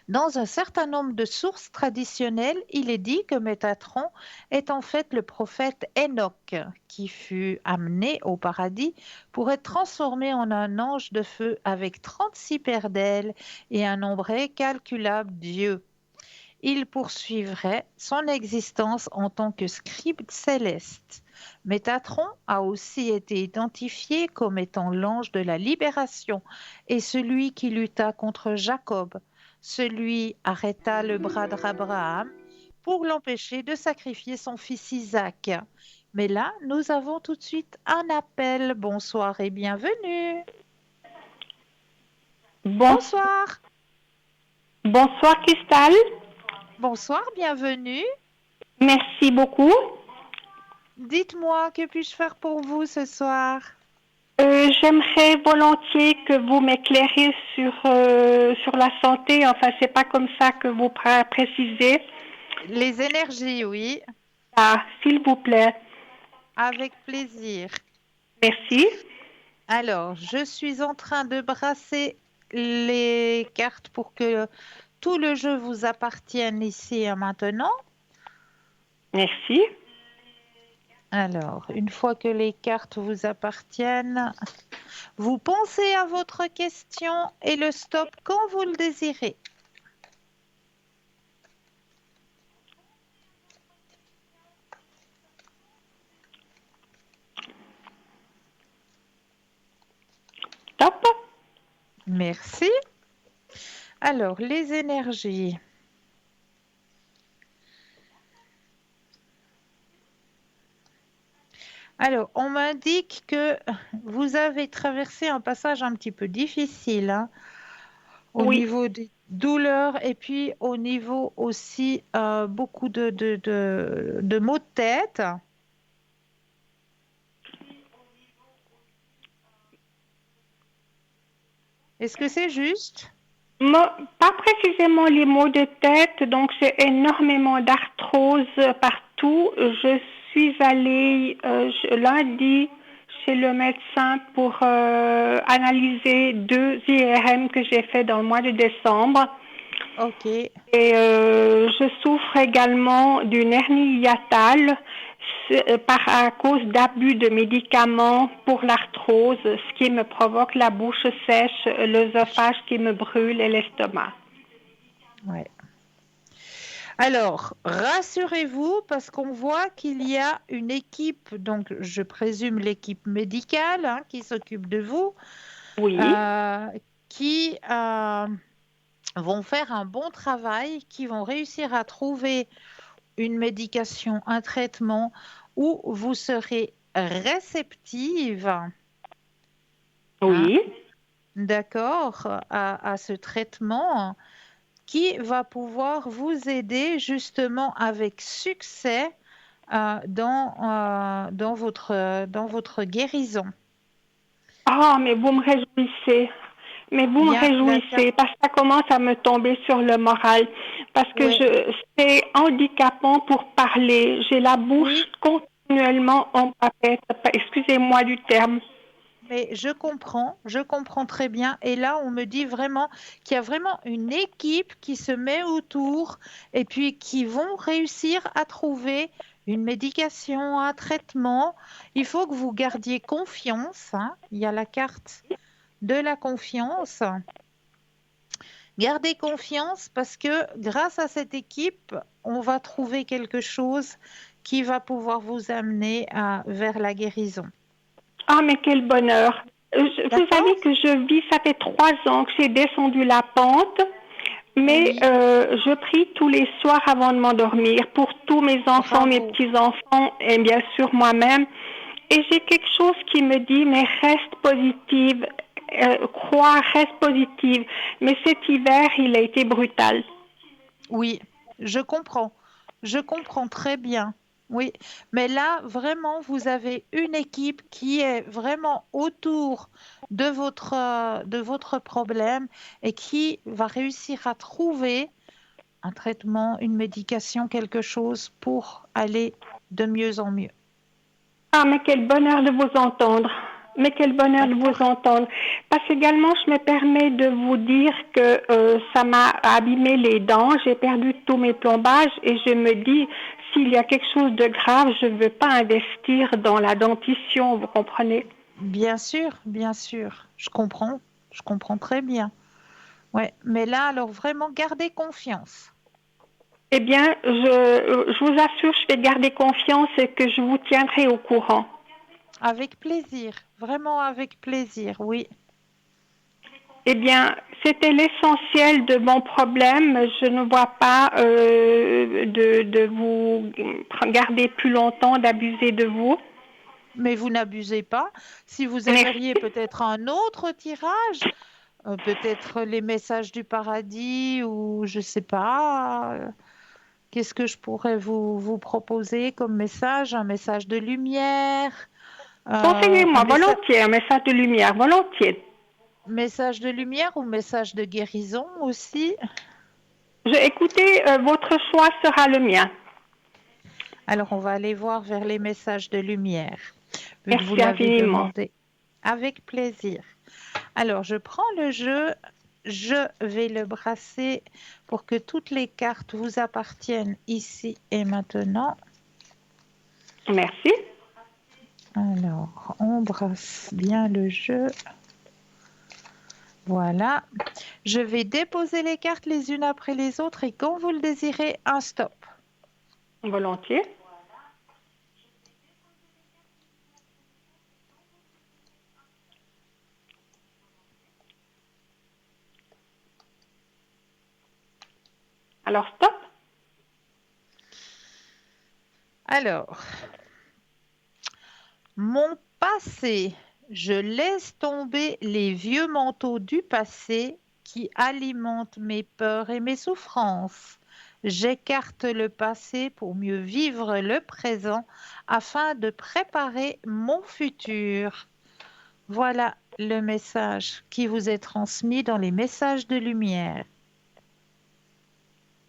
S1: Dans un certain nombre de sources traditionnelles, il est dit que Métatron est en fait le prophète Enoch, qui fut amené au paradis pour être transformé en un ange de feu avec 36 paires d'ailes et un nombre incalculable d'yeux. Il poursuivrait son existence en tant que scribe céleste. Métatron a aussi été identifié comme étant l'ange de la libération et celui qui lutta contre Jacob. Celui arrêta le bras d'Abraham pour l'empêcher de sacrifier son fils Isaac. Mais là, nous avons tout de suite un appel. Bonsoir et bienvenue.
S3: Bon,
S1: Bonsoir.
S3: bonsoir Cristal,
S1: Bonsoir, bienvenue.
S3: merci beaucoup.
S1: Dites-moi, que puis-je faire pour vous ce soir?
S3: J'aimerais volontiers que vous m'éclairiez sur la santé. Enfin, c'est pas comme ça que vous précisez.
S1: Les énergies, oui,
S3: Ah, s'il vous plaît.
S1: avec plaisir.
S3: Merci.
S1: Alors, je suis en train de brasser les cartes pour que tout le jeu vous appartienne ici et maintenant.
S3: Merci.
S1: Alors, une fois que les cartes vous appartiennent, vous pensez à votre question et le stop quand vous le désirez.
S3: Top.
S1: Merci. Alors, les énergies. Alors, on m'indique que vous avez traversé un passage un petit peu difficile, hein, au
S3: Oui.
S1: niveau des douleurs et puis au niveau aussi beaucoup de maux de tête. Est-ce que c'est juste?
S3: Pas précisément les maux de tête, donc c'est énormément d'arthrose partout. Je suis allée lundi chez le médecin pour analyser 2 IRM que j'ai fait dans le mois de décembre.
S1: Ok.
S3: Et je souffre également d'une hernie hiatale à cause d'abus de médicaments pour l'arthrose, ce qui me provoque la bouche sèche, l'œsophage qui me brûle et l'estomac.
S1: Ouais. Alors, rassurez-vous parce qu'on voit qu'il y a une équipe, donc je présume l'équipe médicale, hein, qui s'occupe de vous,
S3: Oui.
S1: qui vont faire un bon travail, qui vont réussir à trouver une médication, un traitement où vous serez réceptive, hein,
S3: Oui.
S1: d'accord, à ce traitement qui va pouvoir vous aider justement avec succès dans votre guérison.
S3: Ah, mais vous me réjouissez. Mais vous me
S1: Bien, la carte.
S3: réjouissez parce que ça commence à me tomber sur le moral. Parce que
S1: Ouais,
S3: c'est handicapant pour parler. J'ai la bouche
S1: oui,
S3: continuellement en papette. Excusez-moi du terme.
S1: mais je comprends très bien. Et là, on me dit vraiment qu'il y a vraiment une équipe qui se met autour et puis qui vont réussir à trouver une médication, un traitement. Il faut que vous gardiez confiance, hein. Il y a la carte de la confiance. Gardez confiance parce que grâce à cette équipe, on va trouver quelque chose qui va pouvoir vous amener vers la guérison.
S3: Ah, mais quel bonheur. Vous
S1: D'accord?
S3: savez que je vis, ça fait 3 ans que j'ai descendu la pente, mais
S1: Oui,
S3: je prie tous les soirs avant de m'endormir pour tous mes enfants, mes
S1: bravo.
S3: petits-enfants et bien sûr moi-même. Et j'ai quelque chose qui me dit, mais reste positive, crois, reste positive. Mais cet hiver, il a été brutal.
S1: Oui, je comprends. Je comprends très bien. Oui, mais là, vraiment, vous avez une équipe qui est vraiment autour de votre problème et qui va réussir à trouver un traitement, une médication, quelque chose pour aller de mieux en mieux.
S3: Ah, mais quel bonheur de vous entendre. Mais quel bonheur de vous entendre. Parce qu'également, je me permets de vous dire que ça m'a abîmé les dents. J'ai perdu tous mes plombages et je me dis, s'il y a quelque chose de grave, je ne veux pas investir dans la dentition, vous comprenez?
S1: Bien sûr, je comprends très bien. Ouais, mais là, alors vraiment, gardez confiance.
S3: Eh bien, je vous assure, je vais garder confiance et que je vous tiendrai au courant.
S1: Avec plaisir, vraiment avec plaisir, oui.
S3: Eh bien, c'était l'essentiel de mon problème. Je ne vois pas de vous garder plus longtemps, d'abuser de vous.
S1: Mais vous n'abusez pas. Si vous
S3: Merci.
S1: aimeriez peut-être un autre tirage, peut-être les messages du paradis ou je sais pas, qu'est-ce que je pourrais vous proposer comme message? Un message de lumière, un
S3: Conseillez-moi volontiers un message de lumière, volontiers.
S1: message de lumière ou message de guérison aussi.
S3: Écoutez, votre choix sera le mien.
S1: Alors, on va aller voir vers les messages de lumière, vu que vous
S3: Merci
S1: l'avez
S3: infiniment.
S1: demandé. Avec plaisir. Alors, je prends le jeu, je vais le brasser pour que toutes les cartes vous appartiennent ici et maintenant.
S3: Merci.
S1: Alors, on brasse bien le jeu. Voilà. Je vais déposer les cartes les unes après les autres et quand vous le désirez, un stop.
S3: Volontiers. Alors, stop.
S1: Alors, mon passé. Je laisse tomber les vieux manteaux du passé qui alimentent mes peurs et mes souffrances. J'écarte le passé pour mieux vivre le présent afin de préparer mon futur. Voilà le message qui vous est transmis dans les messages de lumière.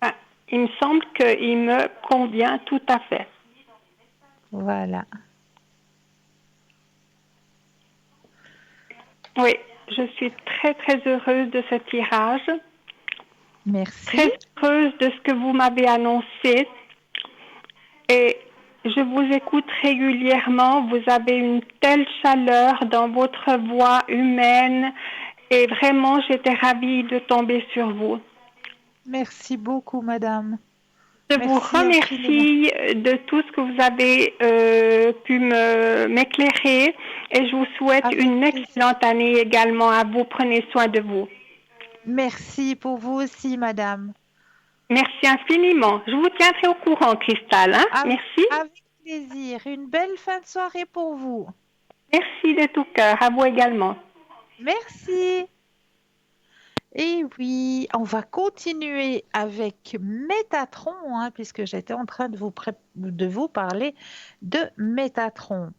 S3: Ah, il me semble qu'il me convient tout à fait.
S1: Voilà.
S3: Oui, je suis très très heureuse de ce tirage,
S1: Merci.
S3: très heureuse de ce que vous m'avez annoncé et je vous écoute régulièrement. Vous avez une telle chaleur dans votre voix humaine et vraiment j'étais ravie de tomber sur vous.
S1: Merci beaucoup, madame.
S3: Je vous
S1: Merci infiniment.
S3: remercie de tout ce que vous avez pu m'éclairer et je vous souhaite
S1: Avec
S3: une
S1: plaisir.
S3: excellente année également à vous. Prenez soin de vous.
S1: Merci pour vous aussi, madame.
S3: Merci infiniment. Je vous tiendrai au courant, Cristal. Hein? Merci.
S1: Avec plaisir. Une belle fin de soirée pour vous.
S3: Merci de tout cœur. À vous également.
S1: Merci. Et oui, on va continuer avec Métatron, hein, puisque j'étais en train de vous parler de Métatron.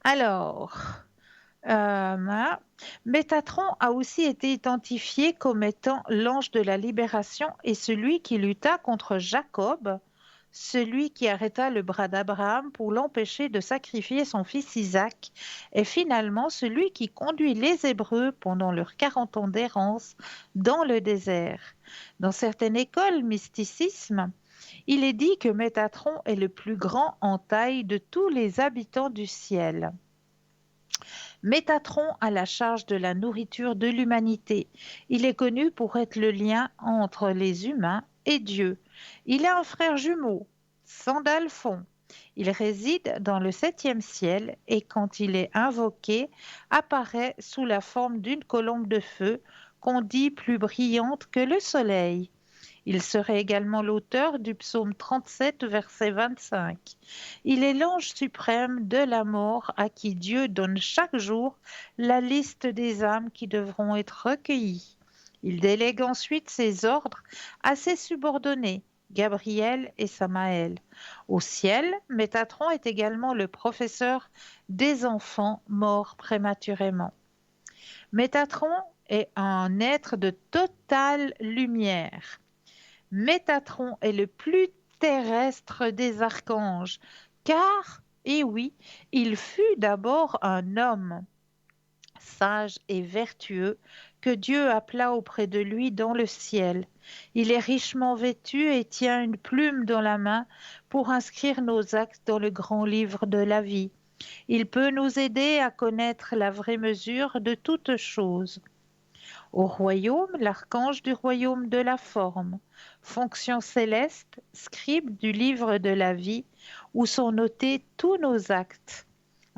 S1: Alors, Métatron a aussi été identifié comme étant l'ange de la libération et celui qui lutta contre Jacob, celui qui arrêta le bras d'Abraham pour l'empêcher de sacrifier son fils Isaac, est finalement celui qui conduit les Hébreux pendant leurs 40 ans d'errance dans le désert. Dans certaines écoles mysticisme, il est dit que Métatron est le plus grand en taille de tous les habitants du ciel. Métatron a la charge de la nourriture de l'humanité. Il est connu pour être le lien entre les humains et Dieu. Il a un frère jumeau, Sandalphon. Il réside dans le septième ciel et quand il est invoqué, apparaît sous la forme d'une colombe de feu qu'on dit plus brillante que le soleil. Il serait également l'auteur du psaume 37, verset 25. Il est l'ange suprême de la mort à qui Dieu donne chaque jour la liste des âmes qui devront être recueillies. Il délègue ensuite ses ordres à ses subordonnés, Gabriel et Samaël. Au ciel, Métatron est également le professeur des enfants morts prématurément. Métatron est un être de totale lumière. Métatron est le plus terrestre des archanges, car, et oui, il fut d'abord un homme sage et vertueux que Dieu appela auprès de lui dans le ciel. Il est richement vêtu et tient une plume dans la main pour inscrire nos actes dans le grand livre de la vie. Il peut nous aider à connaître la vraie mesure de toutes choses. Au royaume, l'archange du royaume de la forme, fonction céleste, scribe du livre de la vie, où sont notés tous nos actes.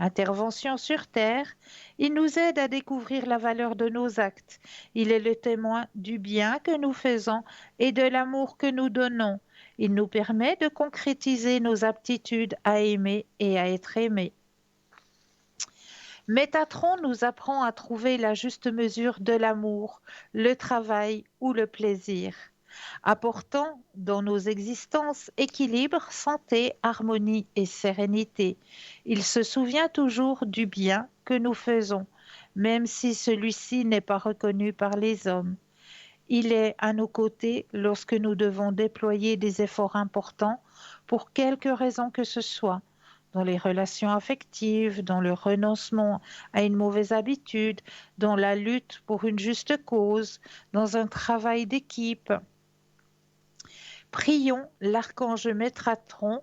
S1: Intervention sur terre, il nous aide à découvrir la valeur de nos actes. Il est le témoin du bien que nous faisons et de l'amour que nous donnons. Il nous permet de concrétiser nos aptitudes à aimer et à être aimés. Métatron nous apprend à trouver la juste mesure de l'amour, le travail ou le plaisir, apportant dans nos existences équilibre, santé, harmonie et sérénité. Il se souvient toujours du bien que nous faisons, même si celui-ci n'est pas reconnu par les hommes. Il est à nos côtés lorsque nous devons déployer des efforts importants pour quelque raison que ce soit, dans les relations affectives, dans le renoncement à une mauvaise habitude, dans la lutte pour une juste cause, dans un travail d'équipe. Prions l'archange Métatron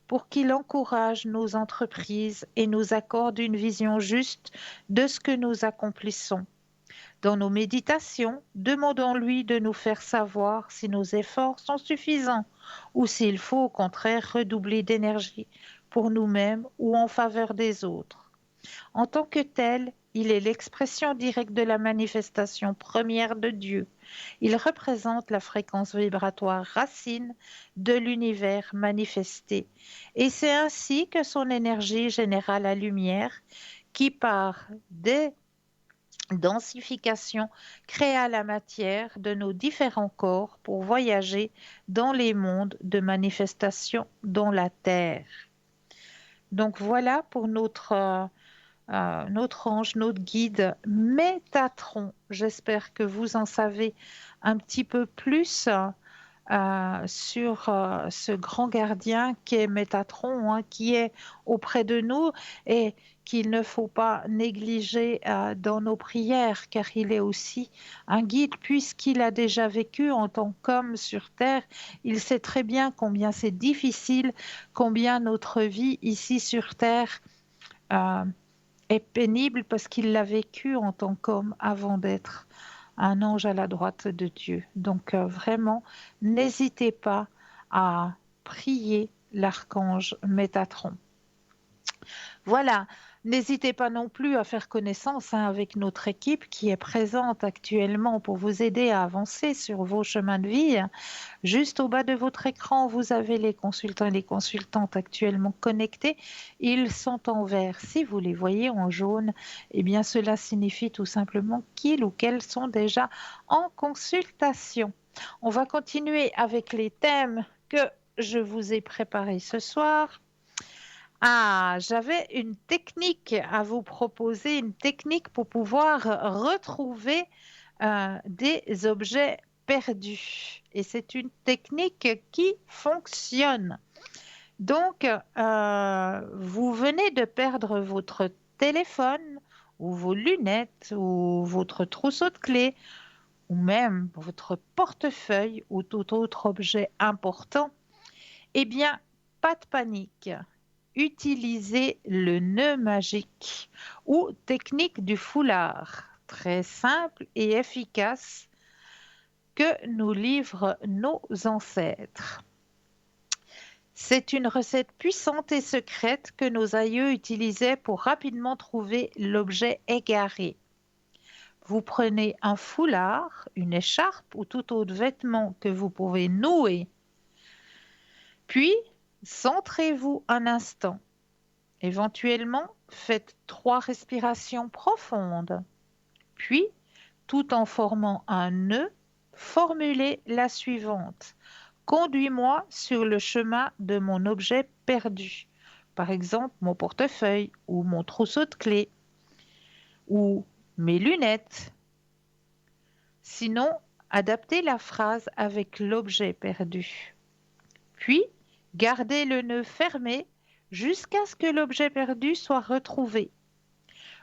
S1: pour qu'il encourage nos entreprises et nous accorde une vision juste de ce que nous accomplissons. Dans nos méditations, demandons-lui de nous faire savoir si nos efforts sont suffisants ou s'il faut au contraire redoubler d'énergie pour nous-mêmes ou en faveur des autres. En tant que tel, il est l'expression directe de la manifestation première de Dieu. Il représente la fréquence vibratoire racine de l'univers manifesté. Et c'est ainsi que son énergie génère la lumière qui, par des densification créa la matière de nos différents corps pour voyager dans les mondes de manifestation dans la Terre. Donc voilà pour notre ange, notre guide Métatron. J'espère que vous en savez un petit peu plus sur ce grand gardien qui est Métatron, hein, qui est auprès de nous et qu'il ne faut pas négliger dans nos prières, car il est aussi un guide, puisqu'il a déjà vécu en tant qu'homme sur Terre. Il sait très bien combien c'est difficile, combien notre vie ici sur Terre est pénible, parce qu'il l'a vécu en tant qu'homme avant d'être un ange à la droite de Dieu. Donc vraiment, n'hésitez pas à prier l'archange Métatron. Voilà, n'hésitez pas non plus à faire connaissance avec notre équipe qui est présente actuellement pour vous aider à avancer sur vos chemins de vie. Juste au bas de votre écran, vous avez les consultants et les consultantes actuellement connectés. Ils sont en vert. Si vous les voyez en jaune, eh bien cela signifie tout simplement qu'ils ou qu'elles sont déjà en consultation. On va continuer avec les thèmes que je vous ai préparés ce soir. Ah, j'avais une technique à vous proposer, une technique pour pouvoir retrouver des objets perdus. Et c'est une technique qui fonctionne. Donc, vous venez de perdre votre téléphone ou vos lunettes ou votre trousseau de clés ou même votre portefeuille ou tout autre objet important. Eh bien, pas de panique. Utilisez le nœud magique ou technique du foulard, très simple et efficace que nous livrent nos ancêtres. C'est une recette puissante et secrète que nos aïeux utilisaient pour rapidement trouver l'objet égaré. Vous prenez un foulard, une écharpe ou tout autre vêtement que vous pouvez nouer, puis centrez-vous un instant. Éventuellement, faites 3 respirations profondes. Puis, tout en formant un nœud, formulez la suivante. Conduis-moi sur le chemin de mon objet perdu. Par exemple, mon portefeuille ou mon trousseau de clés ou mes lunettes. Sinon, Adaptez la phrase avec l'objet perdu. Puis, gardez le nœud fermé jusqu'à ce que l'objet perdu soit retrouvé.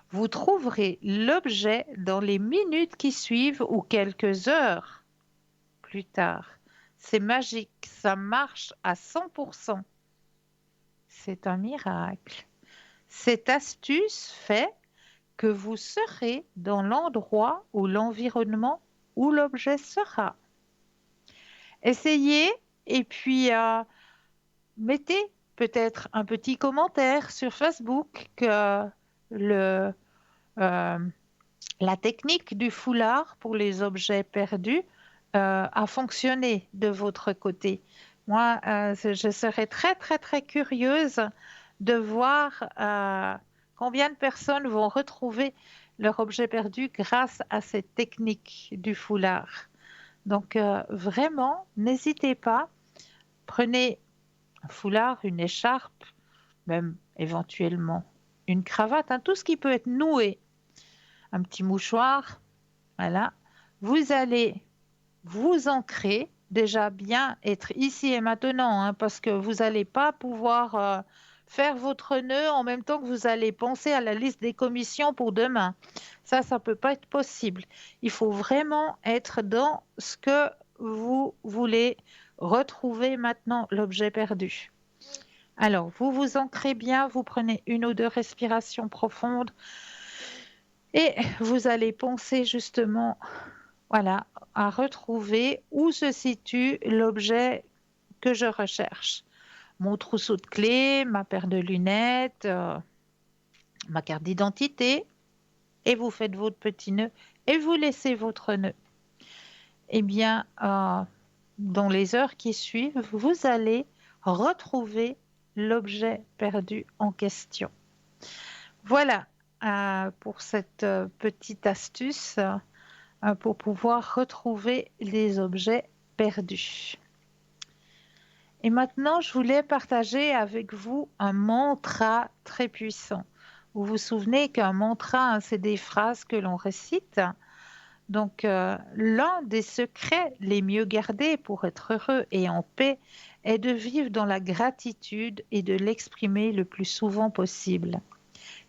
S1: Vous trouverez l'objet dans les minutes qui suivent ou quelques heures plus tard. C'est magique, ça marche à 100%. C'est un miracle. Cette astuce fait que vous serez dans l'endroit ou l'environnement où l'objet sera. Essayez et puis mettez peut-être un petit commentaire sur Facebook que le, euh, la technique du foulard pour les objets perdus a fonctionné de votre côté. Moi, je serais très, très, très curieuse de voir combien de personnes vont retrouver leur objet perdu grâce à cette technique du foulard. Donc, vraiment, n'hésitez pas. Prenez un foulard, une écharpe, même éventuellement une cravate, tout ce qui peut être noué, un petit mouchoir, voilà. Vous allez vous ancrer, déjà bien être ici et maintenant, parce que vous n'allez pas pouvoir faire votre nœud en même temps que vous allez penser à la liste des commissions pour demain. Ça ne peut pas être possible. Il faut vraiment être dans ce que vous voulez retrouver maintenant, l'objet perdu. Alors, vous vous ancrez bien, vous prenez une ou deux respirations profondes et vous allez penser justement, voilà, à retrouver où se situe l'objet que je recherche. Mon trousseau de clés, ma paire de lunettes, ma carte d'identité, et vous faites votre petit nœud et vous laissez votre nœud. Eh bien, dans les heures qui suivent, vous allez retrouver l'objet perdu en question. Voilà pour cette petite astuce pour pouvoir retrouver les objets perdus. Et maintenant, je voulais partager avec vous un mantra très puissant. Vous vous souvenez qu'un mantra, c'est des phrases que l'on récite. Donc, l'un des secrets les mieux gardés pour être heureux et en paix est de vivre dans la gratitude et de l'exprimer le plus souvent possible.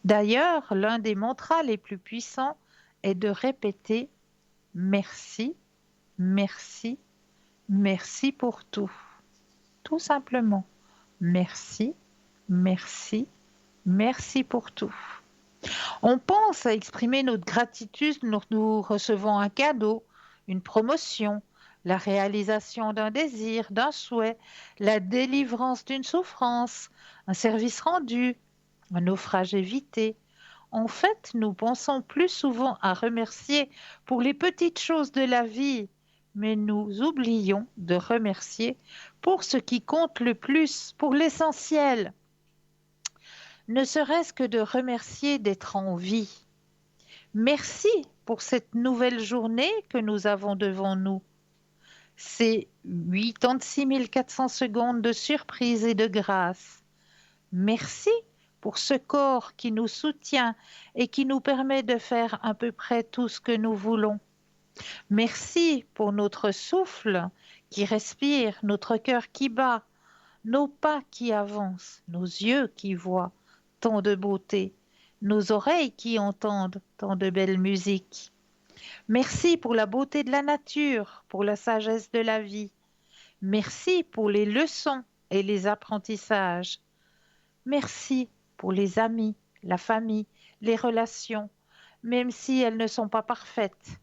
S1: D'ailleurs, l'un des mantras les plus puissants est de répéter « Merci, merci, merci pour tout ». Tout simplement. Merci, merci, merci pour tout. On pense à exprimer notre gratitude lorsque nous recevons un cadeau, une promotion, la réalisation d'un désir, d'un souhait, la délivrance d'une souffrance, un service rendu, un naufrage évité. En fait, nous pensons plus souvent à remercier pour les petites choses de la vie, mais nous oublions de remercier pour ce qui compte le plus, pour l'essentiel. Ne serait-ce que de remercier d'être en vie. Merci pour cette nouvelle journée que nous avons devant nous. Ces 86 400 secondes de surprise et de grâce. Merci pour ce corps qui nous soutient et qui nous permet de faire à peu près tout ce que nous voulons. Merci pour notre souffle qui respire, notre cœur qui bat, nos pas qui avancent, nos yeux qui voient tant de beauté, nos oreilles qui entendent tant de belle musique. Merci pour la beauté de la nature, pour la sagesse de la vie. Merci pour les leçons et les apprentissages. Merci pour les amis, la famille, les relations, même si elles ne sont pas parfaites.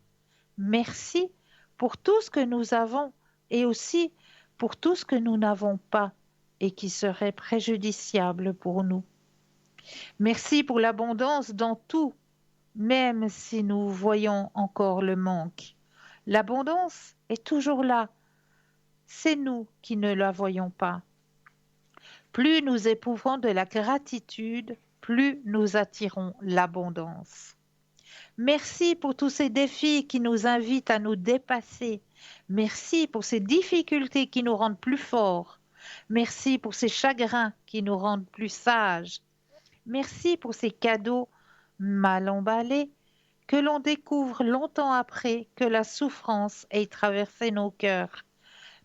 S1: Merci pour tout ce que nous avons et aussi pour tout ce que nous n'avons pas et qui serait préjudiciable pour nous. Merci pour l'abondance dans tout, même si nous voyons encore le manque. L'abondance est toujours là. C'est nous qui ne la voyons pas. Plus nous éprouvons de la gratitude, plus nous attirons l'abondance. Merci pour tous ces défis qui nous invitent à nous dépasser. Merci pour ces difficultés qui nous rendent plus forts. Merci pour ces chagrins qui nous rendent plus sages. Merci pour ces cadeaux mal emballés que l'on découvre longtemps après que la souffrance ait traversé nos cœurs.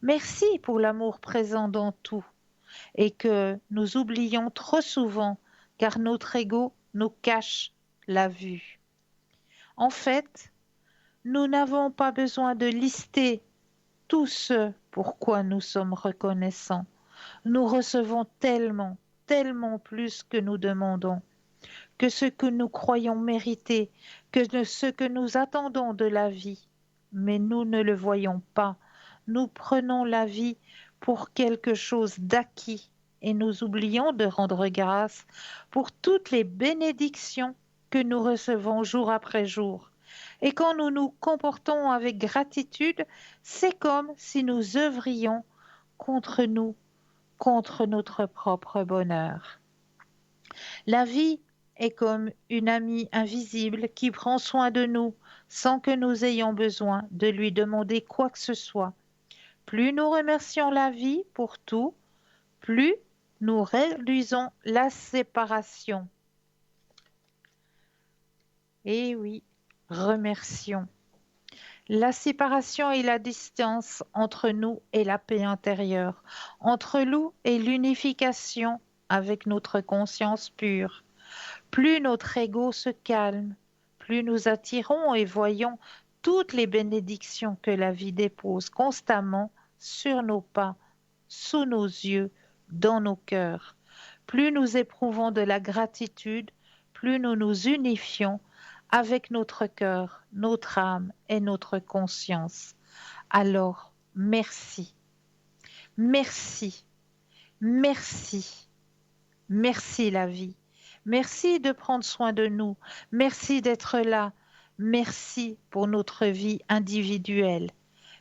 S1: Merci pour l'amour présent dans tout et que nous oublions trop souvent car notre ego nous cache la vue. En fait, nous n'avons pas besoin de lister tout ce pourquoi nous sommes reconnaissants. Nous recevons tellement, tellement plus que nous demandons, que ce que nous croyons mériter, ce que nous attendons de la vie. Mais nous ne le voyons pas. Nous prenons la vie pour quelque chose d'acquis et nous oublions de rendre grâce pour toutes les bénédictions que nous recevons jour après jour. Et quand nous nous comportons avec gratitude, c'est comme si nous œuvrions contre nous, contre notre propre bonheur. La vie est comme une amie invisible qui prend soin de nous sans que nous ayons besoin de lui demander quoi que ce soit. Plus nous remercions la vie pour tout, plus nous réduisons la séparation. Eh oui, remercions. La séparation est la distance entre nous et la paix intérieure, entre nous et l'unification avec notre conscience pure. Plus notre ego se calme, plus nous attirons et voyons toutes les bénédictions que la vie dépose constamment sur nos pas, sous nos yeux, dans nos cœurs. Plus nous éprouvons de la gratitude, plus nous nous unifions avec notre cœur, notre âme et notre conscience. Alors, merci, merci, merci, merci la vie. Merci de prendre soin de nous. Merci d'être là. Merci pour notre vie individuelle.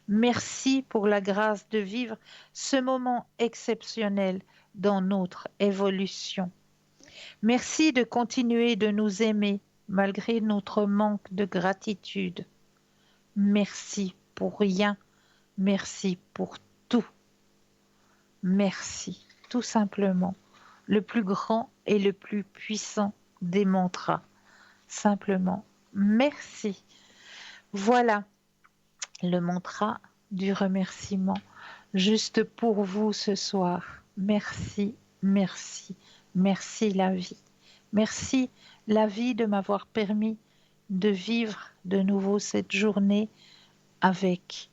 S1: Merci pour la grâce de vivre ce moment exceptionnel dans notre évolution. Merci de continuer de nous aimer malgré notre manque de gratitude. Merci pour rien. Merci pour tout. Merci, tout simplement. Le plus grand et le plus puissant des mantras. Simplement, merci. Voilà le mantra du remerciement, juste pour vous ce soir. Merci, merci, merci la vie. Merci la vie de m'avoir permis de vivre de nouveau cette journée avec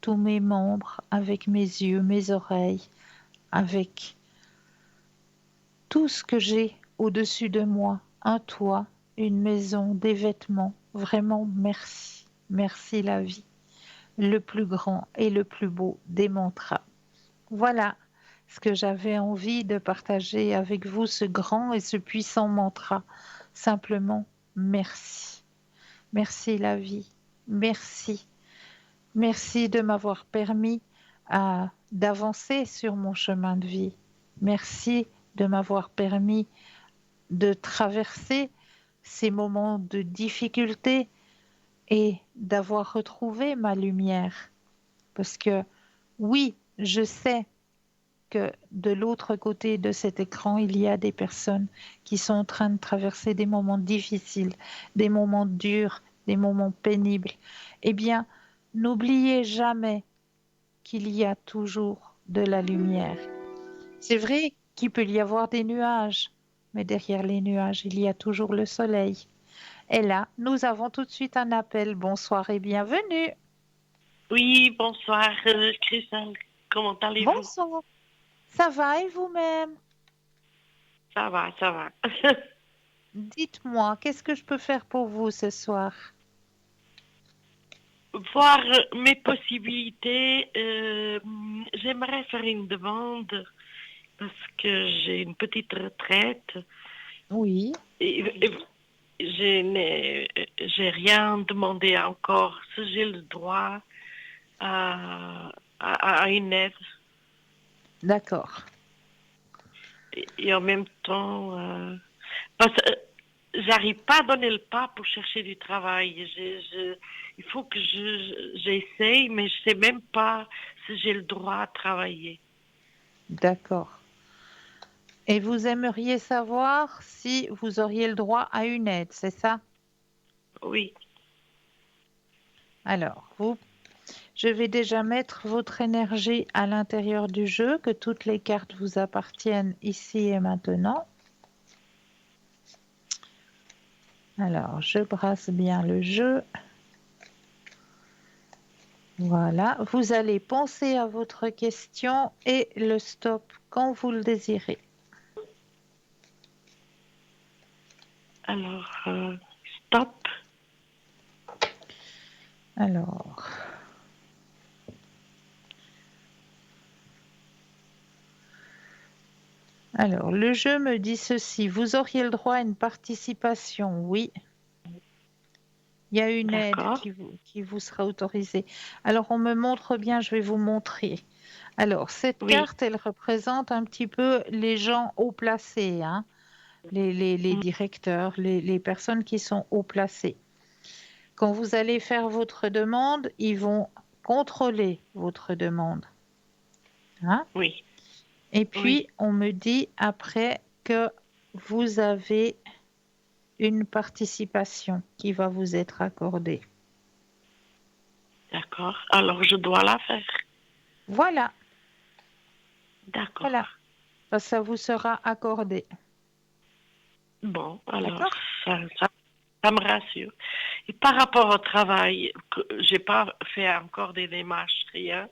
S1: tous mes membres, avec mes yeux, mes oreilles, avec tout ce que j'ai au-dessus de moi, un toit, une maison, des vêtements. Vraiment, merci. Merci la vie, le plus grand et le plus beau des mantras. Voilà ce que j'avais envie de partager avec vous, ce grand et ce puissant mantra. Simplement, merci. Merci la vie. Merci. Merci de m'avoir permis d'avancer sur mon chemin de vie. Merci de m'avoir permis de traverser ces moments de difficulté et d'avoir retrouvé ma lumière. Parce que oui, je sais que de l'autre côté de cet écran, il y a des personnes qui sont en train de traverser des moments difficiles, des moments durs, des moments pénibles. Eh bien, n'oubliez jamais qu'il y a toujours de la lumière. C'est vrai qu'il peut y avoir des nuages, mais derrière les nuages, il y a toujours le soleil. Et là, nous avons tout de suite un appel. Bonsoir et bienvenue.
S4: Oui, bonsoir, Christelle. Comment allez-vous?
S1: Bonsoir. Ça va et vous-même?
S4: Ça va, ça va.
S1: Dites-moi, qu'est-ce que je peux faire pour vous ce soir?
S4: Voir mes possibilités, j'aimerais faire une demande parce que j'ai une petite retraite.
S1: Oui.
S4: Et j'ai rien demandé encore. Si j'ai le droit à une aide.
S1: D'accord.
S4: Et en même temps, parce que j'arrive pas à donner le pas pour chercher du travail. Il faut que j'essaye, mais je sais même pas si j'ai le droit à travailler.
S1: D'accord. Et vous aimeriez savoir si vous auriez le droit à une aide, c'est ça?
S4: Oui,
S1: Alors, je vais déjà mettre votre énergie à l'intérieur du jeu, que toutes les cartes vous appartiennent ici et maintenant. Alors, je brasse bien le jeu. Voilà, vous allez penser à votre question et le stop quand vous le désirez.
S4: alors, stop.
S1: Alors, le jeu me dit ceci. Vous auriez le droit à une participation, oui. Il y a une aide
S4: D'accord.
S1: qui vous sera autorisée. Alors, on me montre bien, je vais vous montrer. Alors, cette
S4: Oui.
S1: carte, elle représente un petit peu les gens haut placés, hein, les
S4: Mm.
S1: directeurs, les personnes qui sont haut placées. Quand vous allez faire votre demande, ils vont contrôler votre demande. Hein?
S4: Oui.
S1: Et
S4: Oui.
S1: puis, on me dit après que vous avez une participation qui va vous être accordée.
S4: D'accord. Alors, je dois la faire.
S1: Voilà,
S4: D'accord.
S1: voilà, ça vous sera accordé.
S4: Bon, alors,
S1: D'accord?
S4: ça me rassure. Et par rapport au travail, j'ai pas fait encore des démarches, rien.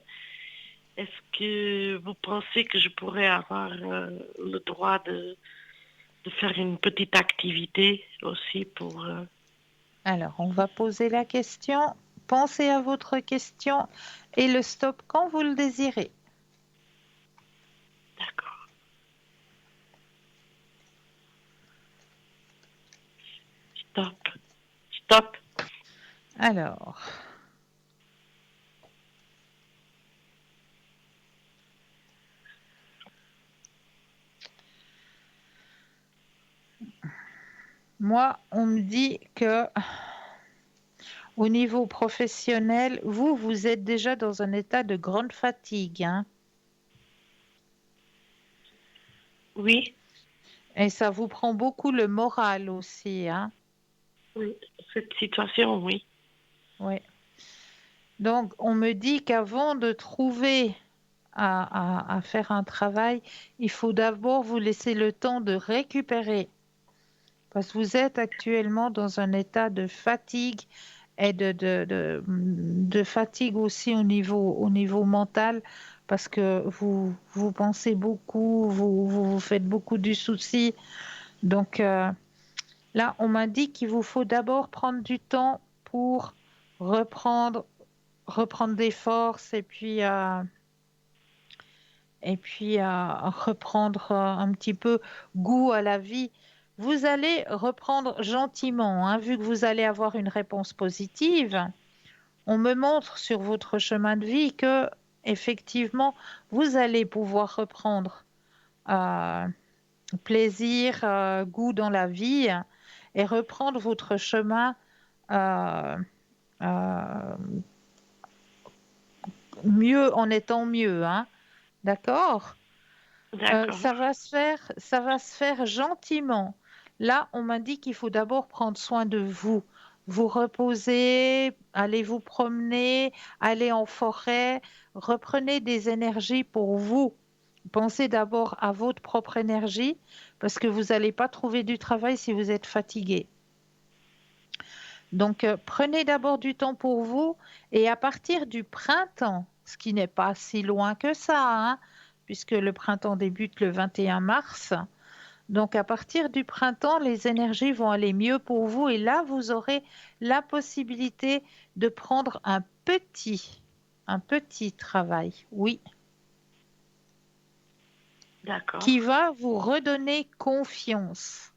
S4: Est-ce que vous pensez que je pourrais avoir le droit de faire une petite activité aussi pour...
S1: Alors, on va poser la question. Pensez à votre question et le stop quand vous le désirez.
S4: D'accord. Stop. Stop.
S1: Alors, moi, on me dit que au niveau professionnel, vous êtes déjà dans un état de grande fatigue, hein,
S4: Oui.
S1: et ça vous prend beaucoup le moral aussi, hein.
S4: Oui. Cette situation, oui.
S1: Ouais. Donc, on me dit qu'avant de trouver à faire un travail, il faut d'abord vous laisser le temps de récupérer. Parce que vous êtes actuellement dans un état de fatigue et de fatigue aussi au niveau mental, parce que vous pensez beaucoup, vous faites beaucoup du souci. Donc là, on m'a dit qu'il vous faut d'abord prendre du temps pour reprendre, reprendre des forces et puis reprendre un petit peu goût à la vie. Vous allez reprendre gentiment, hein, vu que vous allez avoir une réponse positive. On me montre sur votre chemin de vie que, effectivement, vous allez pouvoir reprendre euh, plaisir, goût dans la vie et reprendre votre chemin euh, euh, mieux en étant mieux, hein. D'accord?
S4: D'accord.
S1: Ça va se faire gentiment. Là, on m'a dit qu'il faut d'abord prendre soin de vous. Vous reposer, allez vous promener, aller en forêt, reprenez des énergies pour vous. Pensez d'abord à votre propre énergie parce que vous n'allez pas trouver du travail si vous êtes fatigué. Donc, prenez d'abord du temps pour vous et à partir du printemps, ce qui n'est pas si loin que ça, hein, puisque le printemps débute le 21 mars. Donc, à partir du printemps, les énergies vont aller mieux pour vous et là, vous aurez la possibilité de prendre un petit travail, oui,
S4: D'accord.
S1: qui va vous redonner confiance.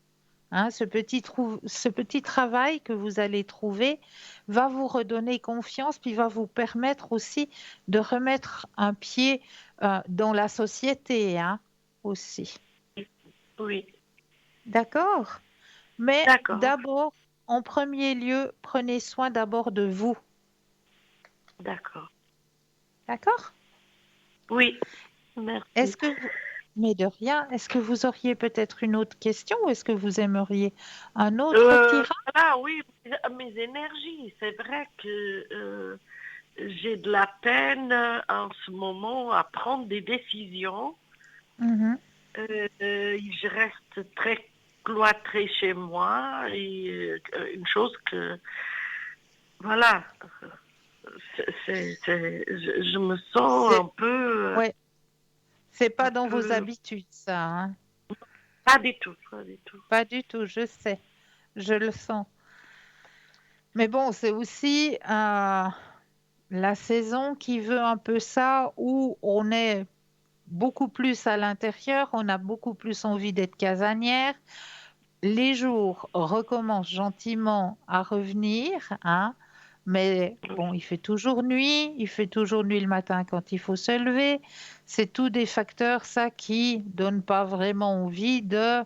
S1: Hein, ce petit travail que vous allez trouver va vous redonner confiance, puis va vous permettre aussi de remettre un pied dans la société, hein, aussi.
S4: Oui.
S1: D'accord? Mais
S4: D'accord.
S1: d'abord, en premier lieu, prenez soin d'abord de vous.
S4: D'accord.
S1: D'accord?
S4: Oui.
S1: Est-ce
S4: Merci.
S1: que vous, Mais de rien. Est-ce que vous auriez peut-être une autre question ou est-ce que vous aimeriez un autre
S4: Euh,
S1: tirage?
S4: voilà, oui, mes énergies. C'est vrai que j'ai de la peine en ce moment à prendre des décisions.
S1: Mhm.
S4: Je reste très cloîtrée chez moi et une chose que, voilà, je me sens
S1: C'est
S4: un peu,
S1: ouais, c'est
S4: un
S1: pas dans vos
S4: peu,
S1: habitudes, ça, hein.
S4: pas du tout, pas du tout.
S1: Pas du tout, je sais, je le sens. Mais bon, c'est aussi la saison qui veut un peu ça, où on est beaucoup plus à l'intérieur, on a beaucoup plus envie d'être casanière. Les jours recommencent gentiment à revenir, hein, mais bon, il fait toujours nuit, il fait toujours nuit le matin quand il faut se lever. C'est tous des facteurs, ça, qui donnent pas vraiment envie de.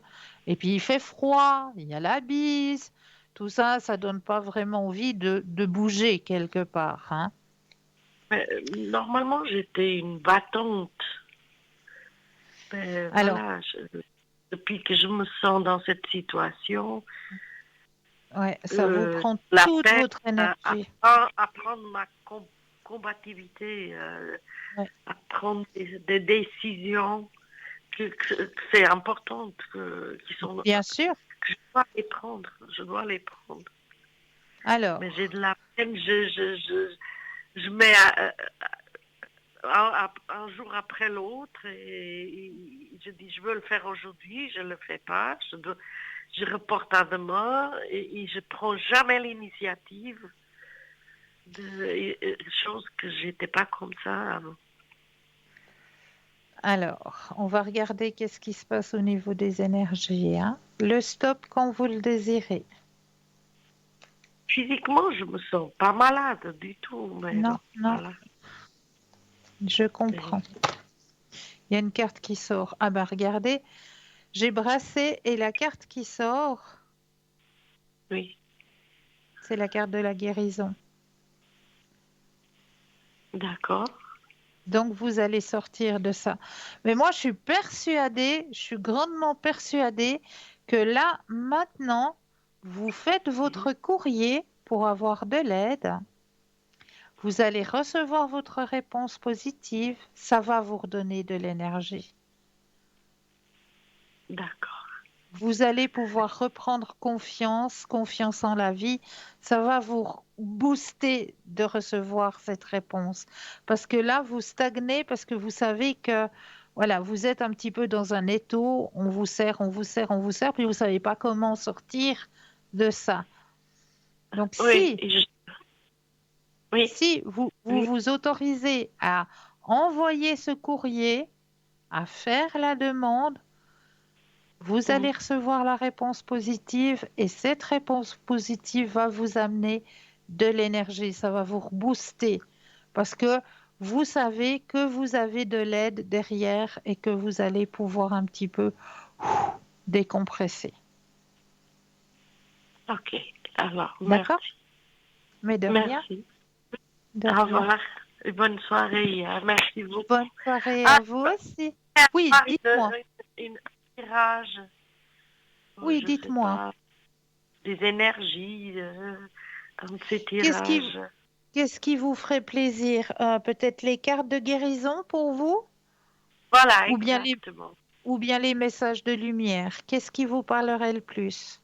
S1: Et puis il fait froid, il y a la bise, tout ça, ça donne pas vraiment envie de bouger quelque part, hein.
S4: Mais, normalement, j'étais une battante. Mais
S1: Alors,
S4: voilà, depuis que je me sens dans cette situation,
S1: ouais, ça vous prend
S4: la
S1: toute
S4: peine
S1: votre énergie.
S4: à prendre ma combativité,
S1: Ouais,
S4: à prendre des décisions que c'est important, qui sont,
S1: bien sûr.
S4: que je dois les prendre. Je dois les prendre. Mais j'ai
S1: Alors,
S4: de la peine, je mets un jour après l'autre et je dis je veux le faire aujourd'hui, je ne le fais pas, je reporte à demain et je prends jamais l'initiative de choses que j'étais pas comme ça avant.
S1: Alors, on va regarder qu'est-ce qui se passe au niveau des énergies, hein. Le stop quand vous le désirez.
S4: Physiquement, je me sens pas malade du tout, mais
S1: Non,
S4: bon,
S1: non,
S4: voilà.
S1: je
S4: Et-
S1: comprends. Il y a une carte qui sort. Ah ben regardez, j'ai brassé et la carte qui sort,
S4: oui,
S1: c'est la carte de la guérison.
S4: d'accord.
S1: Donc vous allez sortir de ça. Mais moi, je suis grandement persuadée que là, maintenant, vous faites
S4: Mhm.
S1: votre courrier pour avoir de l'aide. Vous allez recevoir votre réponse positive, ça va vous redonner de l'énergie.
S4: D'accord.
S1: Vous allez pouvoir reprendre confiance, confiance en la vie. Ça va vous booster de recevoir cette réponse. Parce que là, vous stagnez parce que vous savez que voilà, vous êtes un petit peu dans un étau, on vous sert, on vous sert, on vous sert, puis vous ne savez pas comment sortir de ça. Donc
S4: Oui,
S1: si
S4: oui,
S1: si vous
S4: oui.
S1: vous autorisez à envoyer ce courrier, à faire la demande, vous
S4: Mhm.
S1: allez recevoir la réponse positive et cette réponse positive va vous amener de l'énergie, ça va vous rebooster parce que vous savez que vous avez de l'aide derrière et que vous allez pouvoir un petit peu décompresser.
S4: Ok. Alors,
S1: D'accord?
S4: merci.
S1: Mais
S4: Merci.
S1: de
S4: Au
S1: rien.
S4: revoir. Et bonne soirée. Merci beaucoup.
S1: Bonne soirée
S4: Ah,
S1: à vous aussi. Oui,
S4: avoir
S1: dites-moi.
S4: un tirage,
S1: Oui,
S4: je sais
S1: dites-moi.
S4: pas, des énergies, un de ces
S1: Qu'est-ce qui,
S4: tirages.
S1: qu'est-ce qui vous ferait plaisir? Peut-être les cartes de guérison pour vous?
S4: Voilà,
S1: Ou bien les
S4: exactement.
S1: ou bien les messages de lumière. Qu'est-ce qui vous parlerait le plus?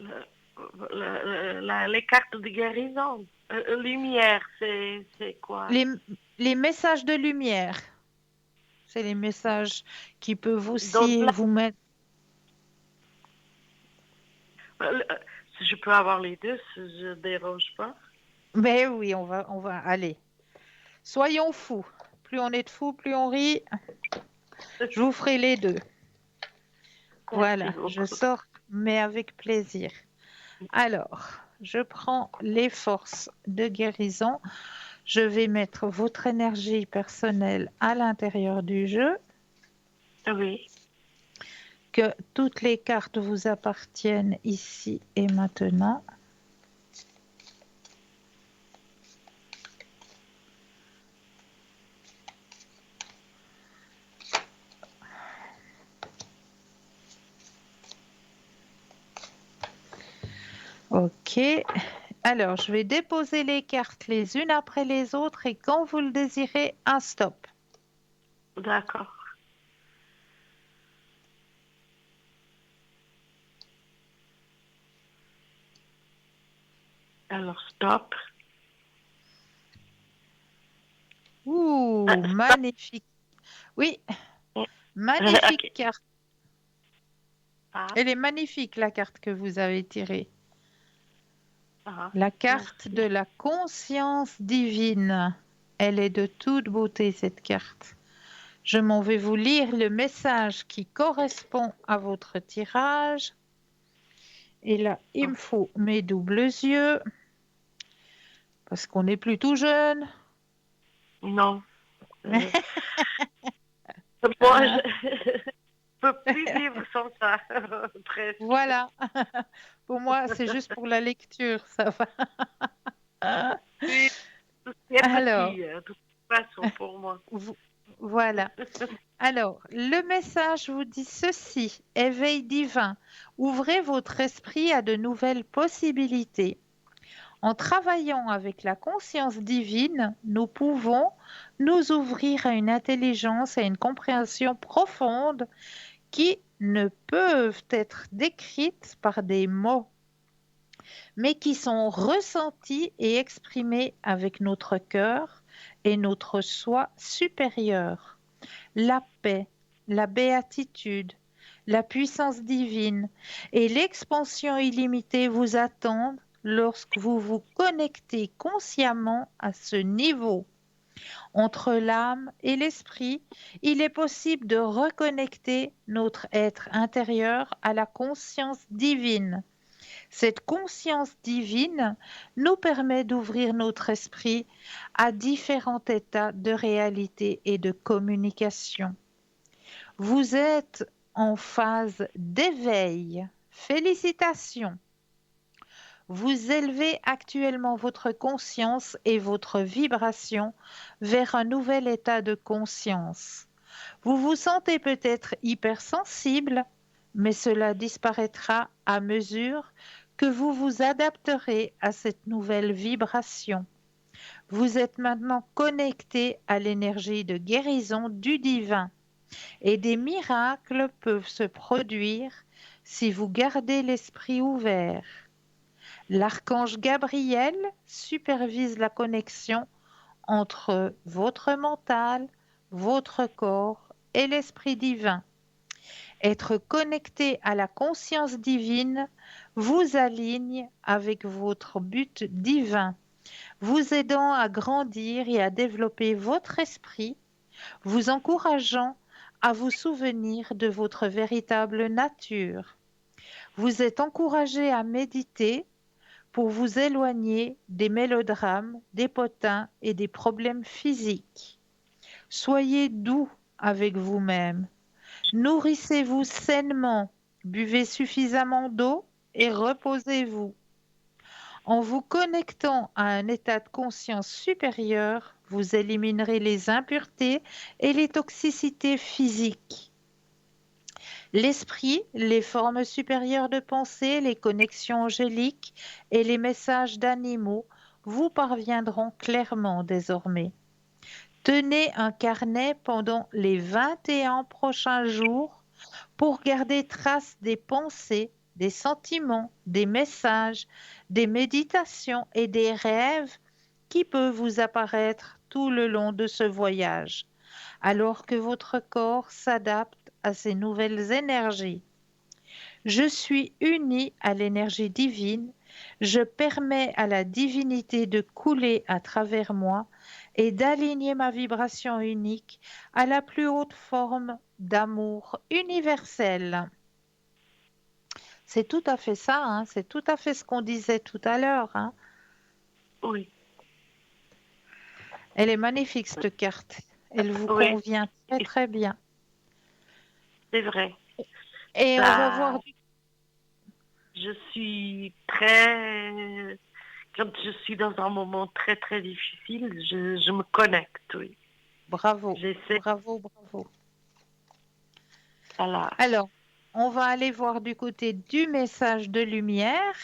S4: Le- les cartes de guérison. Lumière, c'est quoi?
S1: Les, les messages de lumière, c'est les messages qui peuvent
S4: Donc
S1: aussi
S4: là,
S1: vous mettre.
S4: si je peux avoir les deux, si je ne dérange pas.
S1: Mais oui, on va aller. Soyons fous. Plus on est de fous, plus on rit. Je vous ferai les deux.
S4: Merci
S1: Voilà, je
S4: beaucoup.
S1: sors, mais avec plaisir. Alors, je prends les forces de guérison. Je vais mettre votre énergie personnelle à l'intérieur du jeu.
S4: Oui,
S1: Que toutes les cartes vous appartiennent ici et maintenant. Ok. Alors, je vais déposer les cartes les unes après les autres et quand vous le désirez, un stop.
S4: D'accord. Alors, stop.
S1: Ouh,
S4: Stop.
S1: magnifique. Oui, magnifique
S4: Ok.
S1: carte.
S4: Ah,
S1: Elle est magnifique, la carte que vous avez tirée.
S4: ah,
S1: La carte
S4: merci.
S1: de la conscience divine. Elle est de toute beauté, cette carte. Je m'en vais vous lire le message qui correspond à votre tirage. Et là, il me faut mes doubles yeux, parce qu'on n'est plus tout jeune.
S4: Non. Euh, moi, je peux plus vivre sans ça, presque.
S1: Voilà. Pour moi, c'est juste pour la lecture, ça va.
S4: Oui, tout ce qui est
S1: Alors,
S4: petit, de toute façon, pour moi.
S1: vo- voilà. Alors, le message vous dit ceci, éveil divin, ouvrez votre esprit à de nouvelles possibilités. En travaillant avec la conscience divine, nous pouvons nous ouvrir à une intelligence et à une compréhension profonde qui ne peuvent être décrites par des mots, mais qui sont ressenties et exprimées avec notre cœur et notre soi supérieur. La paix, la béatitude, la puissance divine et l'expansion illimitée vous attendent lorsque vous vous connectez consciemment à ce niveau. Entre l'âme et l'esprit, il est possible de reconnecter notre être intérieur à la conscience divine. Cette conscience divine nous permet d'ouvrir notre esprit à différents états de réalité et de communication. Vous êtes en phase d'éveil. Félicitations. Vous élevez actuellement votre conscience et votre vibration vers un nouvel état de conscience. Vous vous sentez peut-être hypersensible, mais cela disparaîtra à mesure que vous vous adapterez à cette nouvelle vibration. Vous êtes maintenant connecté à l'énergie de guérison du divin et des miracles peuvent se produire si vous gardez l'esprit ouvert. L'archange Gabriel supervise la connexion entre votre mental, votre corps et l'esprit divin. Être connecté à la conscience divine vous aligne avec votre but divin, vous aidant à grandir et à développer votre esprit, vous encourageant à vous souvenir de votre véritable nature. Vous êtes encouragé à méditer pour vous éloigner des mélodrames, des potins et des problèmes physiques. Soyez doux avec vous-même. Nourrissez-vous sainement, buvez suffisamment d'eau et reposez-vous. En vous connectant à un état de conscience supérieur, vous éliminerez les impuretés et les toxicités physiques. L'esprit, les formes supérieures de pensée, les connexions angéliques et les messages d'animaux vous parviendront clairement désormais. Tenez un carnet pendant les 21 prochains jours pour garder trace des pensées, des sentiments, des messages, des méditations et des rêves qui peuvent vous apparaître tout le long de ce voyage, alors que votre corps s'adapte à ces nouvelles énergies. Je suis uni à l'énergie divine, je permets à la divinité de couler à travers moi et d'aligner ma vibration unique à la plus haute forme d'amour universel. C'est tout à fait ça, hein, c'est tout à fait ce qu'on disait tout à l'heure, hein.
S4: Oui,
S1: Elle est magnifique cette carte, elle vous
S4: oui,
S1: convient très très bien.
S4: c'est vrai.
S1: Et on va voir
S4: Ça, je suis très... Quand je suis dans un moment très, très difficile, je me connecte, oui.
S1: bravo,
S4: J'essaie,
S1: bravo, bravo.
S4: voilà.
S1: Alors, on va aller voir du côté du message de lumière.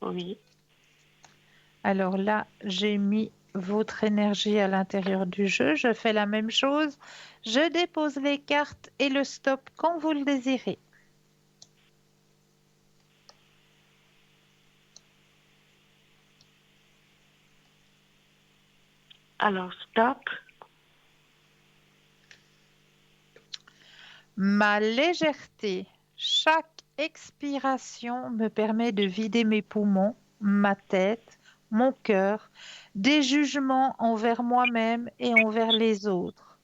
S4: Oui.
S1: Alors là, j'ai mis votre énergie à l'intérieur du jeu. Je fais la même chose. Je dépose les cartes et le stop quand vous le désirez.
S4: Alors, stop.
S1: Ma légèreté. Chaque expiration me permet de vider mes poumons, ma tête, mon cœur, des jugements envers moi-même et envers les autres.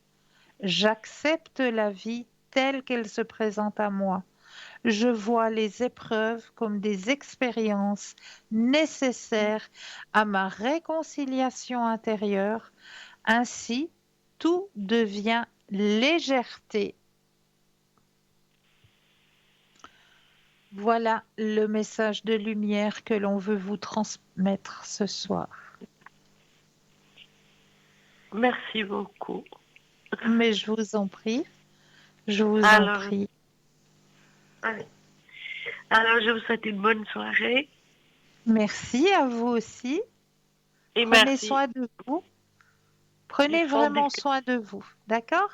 S1: J'accepte la vie telle qu'elle se présente à moi. Je vois les épreuves comme des expériences nécessaires à ma réconciliation intérieure. Ainsi, tout devient légèreté. Voilà le message de lumière que l'on veut vous transmettre ce soir.
S4: Merci beaucoup.
S1: Mais je vous en prie, je vous en
S4: Alors,
S1: prie.
S4: allez. Alors, je vous souhaite une bonne soirée.
S1: Merci à vous aussi.
S4: Et
S1: Prenez
S4: merci
S1: soin de vous.
S4: du
S1: Prenez
S4: fond du
S1: vraiment
S4: cœur.
S1: soin de vous. D'accord?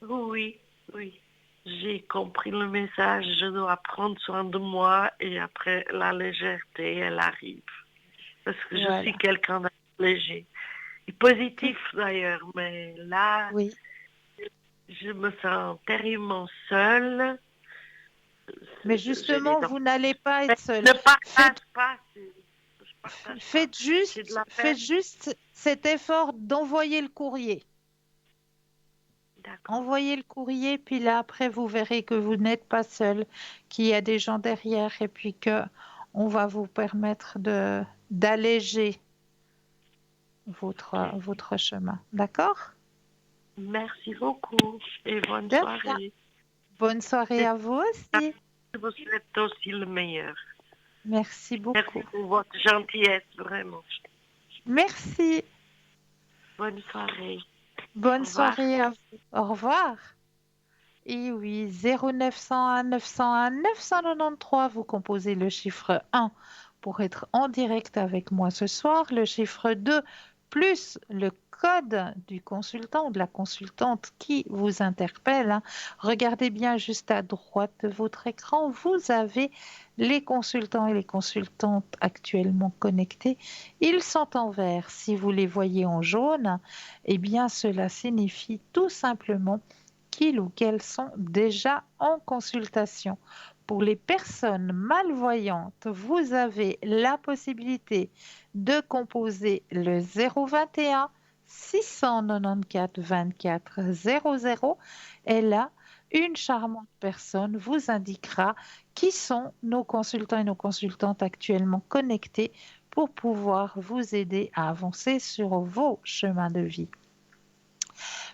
S4: Oui, oui. J'ai compris le message. Je dois prendre soin de moi et après, la légèreté, elle arrive. Parce que je
S1: Voilà.
S4: suis quelqu'un d'assez léger. Et positif d'ailleurs, mais là,
S1: Oui.
S4: je me sens terriblement seule.
S1: Mais
S4: J'ai
S1: justement,
S4: des
S1: vous n'allez pas être seul.
S4: Ne
S1: Faites,
S4: partage pas. Je partage pas. J'ai de la
S1: faites
S4: peine.
S1: juste cet effort d'envoyer le courrier.
S4: D'accord.
S1: Envoyez le courrier, puis là, après, vous verrez que vous n'êtes pas seul, qu'il y a des gens derrière, et puis que on va vous permettre d'alléger
S4: Ok.
S1: votre chemin. D'accord?
S4: Merci beaucoup et bonne
S1: De rien.
S4: soirée.
S1: Bonne soirée à vous aussi.
S4: Je vous souhaite aussi le meilleur.
S1: Merci
S4: Merci
S1: beaucoup.
S4: pour votre gentillesse, vraiment.
S1: Merci.
S4: Bonne soirée.
S1: Bonne
S4: Au revoir.
S1: soirée à vous. Au revoir. Et oui, 0901 901 993, vous composez le chiffre 1 pour être en direct avec moi ce soir, le chiffre 2 plus le code du consultant ou de la consultante qui vous interpelle, hein. Regardez bien juste à droite de votre écran, vous avez les consultants et les consultantes actuellement connectés. Ils sont en vert. Si vous les voyez en jaune, eh bien cela signifie tout simplement qu'ils ou qu'elles sont déjà en consultation. Pour les personnes malvoyantes, vous avez la possibilité de composer le 021 694 24 00 et là, une charmante personne vous indiquera qui sont nos consultants et nos consultantes actuellement connectés pour pouvoir vous aider à avancer sur vos chemins de vie.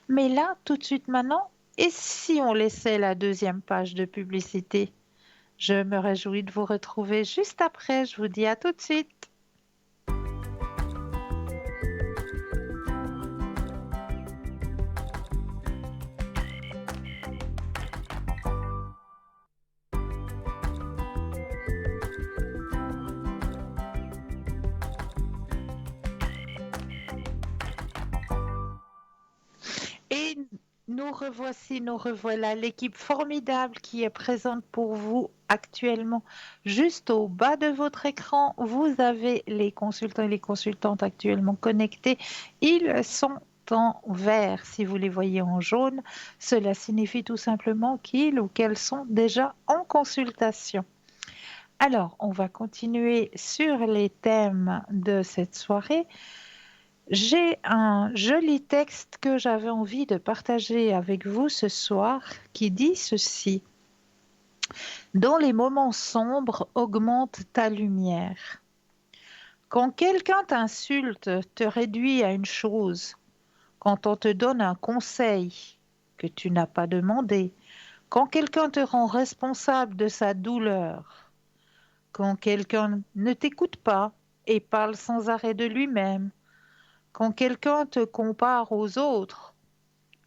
S1: Mais là, tout de suite maintenant, et si on laissait la deuxième page de publicité? Je me réjouis de vous retrouver juste après. Je vous dis à tout de suite. Et nous revoilà, l'équipe formidable qui est présente pour vous actuellement. Juste au bas de votre écran, vous avez les consultants et les consultantes actuellement connectés. Ils sont en vert. Si vous les voyez en jaune, cela signifie tout simplement qu'ils ou qu'elles sont déjà en consultation. Alors, on va continuer sur les thèmes de cette soirée. J'ai un joli texte que j'avais envie de partager avec vous ce soir qui dit ceci. Dans les moments sombres, augmente ta lumière. Quand quelqu'un t'insulte, te réduit à une chose, quand on te donne un conseil que tu n'as pas demandé, quand quelqu'un te rend responsable de sa douleur, quand quelqu'un ne t'écoute pas et parle sans arrêt de lui-même, quand quelqu'un te compare aux autres,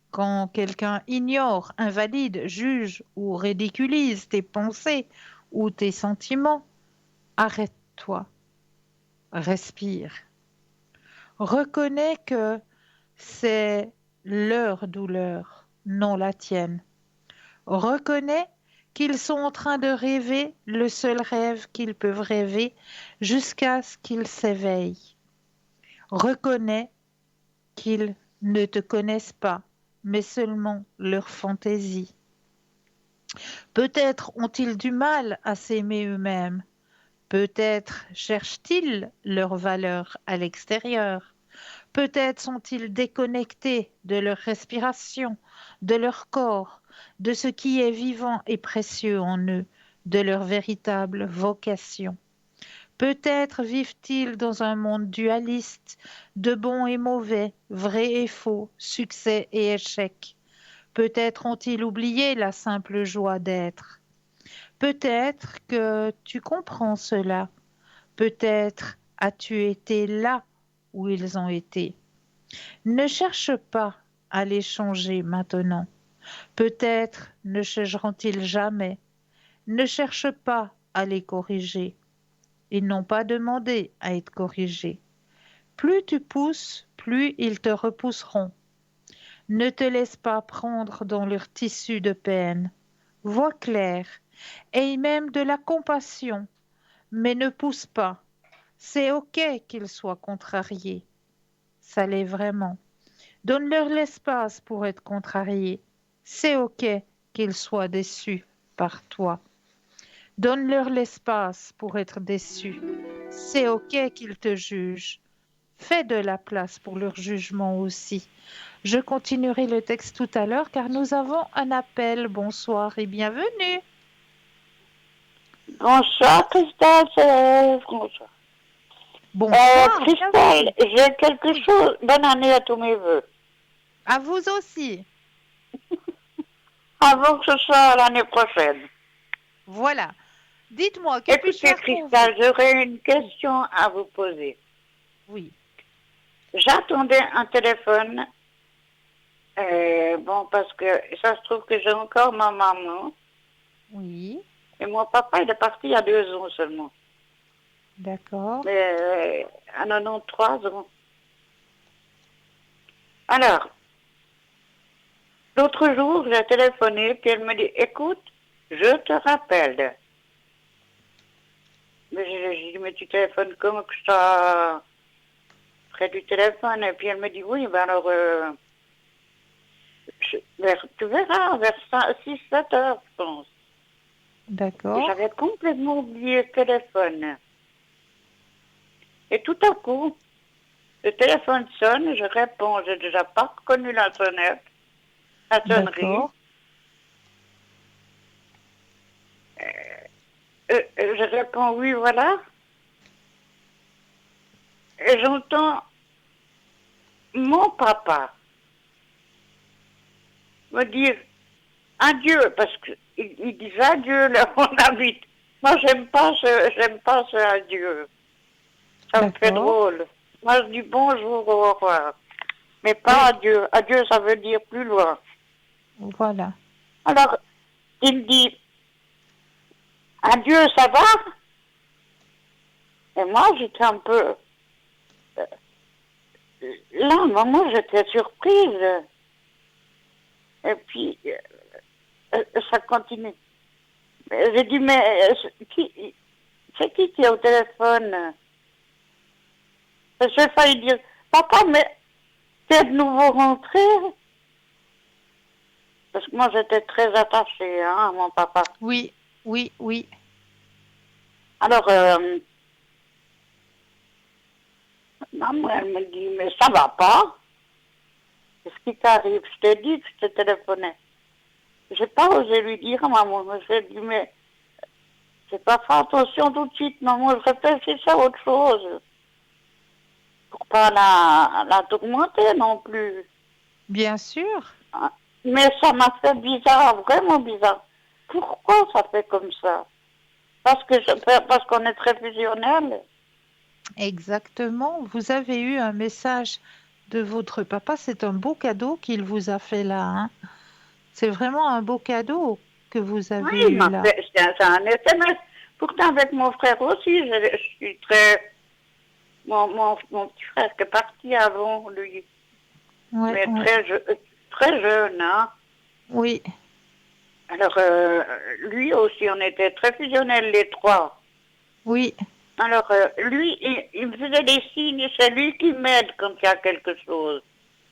S1: quand quelqu'un ignore, invalide, juge ou ridiculise tes pensées ou tes sentiments, arrête toi. Respire. Reconnais que c'est leur douleur, non la tienne. Reconnais qu'ils sont en train de rêver le seul rêve qu'ils peuvent rêver jusqu'à ce qu'ils s'éveillent. Reconnais qu'ils ne te connaissent pas, mais seulement leur fantaisie. Peut-être ont-ils du mal à s'aimer eux-mêmes. Peut-être cherchent-ils leur valeur à l'extérieur. Peut-être sont-ils déconnectés de leur respiration, de leur corps, de ce qui est vivant et précieux en eux, de leur véritable vocation. Peut-être vivent-ils dans un monde dualiste, de bon et mauvais, vrai et faux, succès et échec. Peut-être ont-ils oublié la simple joie d'être. Peut-être que tu comprends cela. Peut-être as-tu été là où ils ont été. Ne cherche pas à les changer maintenant. Peut-être ne changeront-ils jamais. Ne cherche pas à les corriger. Ils n'ont pas demandé à être corrigés. Plus tu pousses, plus ils te repousseront. Ne te laisse pas prendre dans leur tissu de peine. Vois clair, aie même de la compassion, mais ne pousse pas. C'est ok qu'ils soient contrariés. Ça l'est vraiment. Donne-leur l'espace pour être contrariés. C'est ok qu'ils soient déçus par toi. Donne-leur l'espace pour être déçus. C'est ok qu'ils te jugent. Fais de la place pour leur jugement aussi. Je continuerai le texte tout à l'heure car nous avons un appel. Bonsoir et bienvenue.
S5: Bonsoir Christelle, c'est François.
S1: Bonsoir,
S5: Christelle,
S1: bienvenue.
S5: j'ai quelque chose. Bonne année à tous mes voeux.
S1: À vous aussi.
S5: Avant que ce soit l'année prochaine.
S1: Voilà. Dites-moi, que puis-je
S5: Écoutez
S1: faire pour vous?
S5: Christelle, j'aurais une question à vous poser.
S1: Oui.
S5: J'attendais un téléphone. Bon, parce que ça se trouve que j'ai encore ma maman.
S1: Oui.
S5: Et mon papa, il est parti il y a 2 ans seulement.
S1: D'accord.
S5: À 93 ans. Alors, l'autre jour, j'ai téléphoné, puis elle me dit, écoute, je te rappelle. Mais j'ai dit, mais tu téléphones comme que ça près du téléphone. Et puis elle me dit, oui, ben alors, tu verras, vers 6-7 heures, je pense.
S1: D'accord.
S5: J'avais complètement oublié le téléphone. Et tout à coup, le téléphone sonne, je réponds, j'ai déjà pas reconnu la sonnette, la sonnerie.
S1: D'accord.
S5: Je réponds oui, voilà. Et j'entends mon papa me dire adieu, parce qu'il disait adieu là où on habite. Moi, j'aime pas ce adieu. Ça me fait
S1: D'accord.
S5: drôle. Moi, je dis bonjour, au revoir. Mais pas adieu. Adieu, ça veut dire plus loin.
S1: Voilà.
S5: Alors, il me dit adieu, ça va? Et moi, j'étais un peu... Là, à un moment, j'étais surprise. Et puis, ça continue. J'ai dit, mais c'est qui est au téléphone? J'ai failli dire, papa, mais t'es de nouveau rentré? Parce que moi, j'étais très attachée à mon papa.
S1: Oui, oui, oui.
S5: Alors, maman, elle me dit, mais ça va pas? Qu'est-ce qui t'arrive? Je t'ai dit que je te téléphonais. J'ai pas osé lui dire, maman. J'ai dit, mais j'ai pas fait attention tout de suite, maman. Je réfléchissais à autre chose. Pour pas la tourmenter non plus.
S1: Bien sûr.
S5: Mais ça m'a fait bizarre, vraiment bizarre. Pourquoi ça fait comme ça? Parce qu'on est très fusionnel.
S1: Exactement. Vous avez eu un message de votre papa. C'est un beau cadeau qu'il vous a fait là. Hein. C'est vraiment un beau cadeau que vous avez
S5: Oui,
S1: eu là.
S5: c'est un SMS. Pourtant, avec mon frère aussi, je suis très... Mon petit frère qui est parti avant, lui.
S1: Ouais,
S5: Mais
S1: ouais.
S5: très jeune, hein.
S1: Oui,
S5: Alors, lui aussi, on était très fusionnels, les trois.
S1: oui,
S5: Alors, lui, il me faisait des signes, c'est lui qui m'aide quand il y a quelque chose.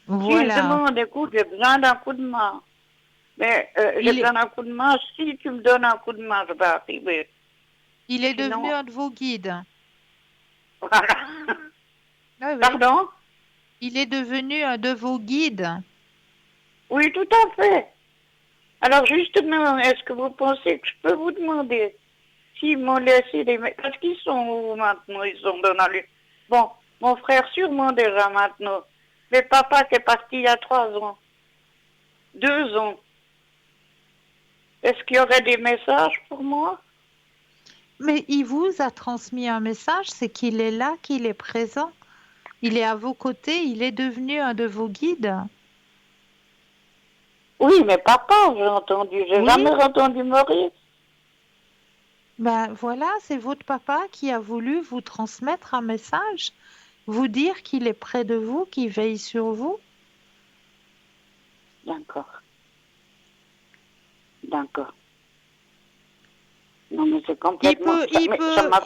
S5: Si je
S1: voilà.
S5: demande, écoute, j'ai besoin d'un coup de main. Mais j'ai
S1: Il est,
S5: besoin d'un coup de main, si tu me donnes un coup de main, je vais arriver.
S1: il est devenu
S5: Sinon,
S1: un de vos guides.
S5: voilà.
S1: Oui, oui.
S5: Pardon?
S1: Il est devenu un de vos guides.
S5: Oui, tout à fait. Alors, justement, est-ce que vous pensez que je peux vous demander s'ils m'ont laissé les... Parce qu'ils sont où maintenant? Ils sont dans la... Bon, mon frère sûrement déjà maintenant. Mais papa qui est parti il y a 3 ans. 2 ans. Est-ce qu'il y aurait des messages pour moi?
S1: Mais il vous a transmis un message, c'est qu'il est là, qu'il est présent. Il est à vos côtés, il est devenu un de vos guides.
S5: Oui, mais papa, j'ai entendu. J'ai
S1: Oui,
S5: jamais entendu Maurice.
S1: ben voilà, c'est votre papa qui a voulu vous transmettre un message, vous dire qu'il est près de vous, qu'il veille sur vous.
S5: D'accord. D'accord. Non, mais c'est
S1: Il
S5: complètement...
S1: peut,
S5: Ça,
S1: il
S5: mais ça
S1: peut,
S5: m'a...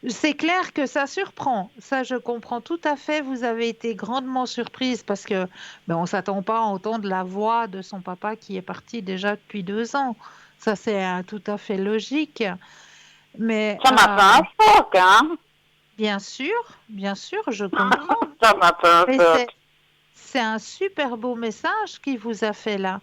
S1: c'est clair que ça surprend. Ça, je comprends tout à fait. Vous avez été grandement surprise parce que ben, on ne s'attend pas à entendre la voix de son papa qui est parti déjà depuis 2 ans. Ça, c'est tout à fait logique. Mais
S5: Ça m'a fait un choc, hein?
S1: bien sûr, je comprends.
S5: Ça m'a fait un
S1: Mais
S5: choc.
S1: c'est un super beau message qu'il vous a fait là.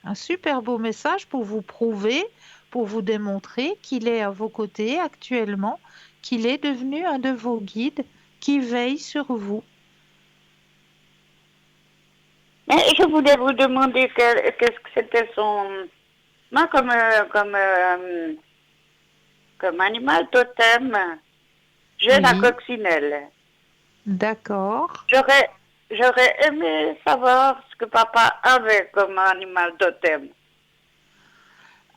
S1: Un super beau message pour vous prouver, pour vous démontrer qu'il est à vos côtés actuellement, qu'il est devenu un de vos guides qui veille sur vous.
S5: Mais je voulais vous demander qu'est-ce que c'était son... Moi, comme animal totem, j'ai la
S1: Oui,
S5: coccinelle.
S1: d'accord.
S5: J'aurais aimé savoir ce que papa avait comme animal totem.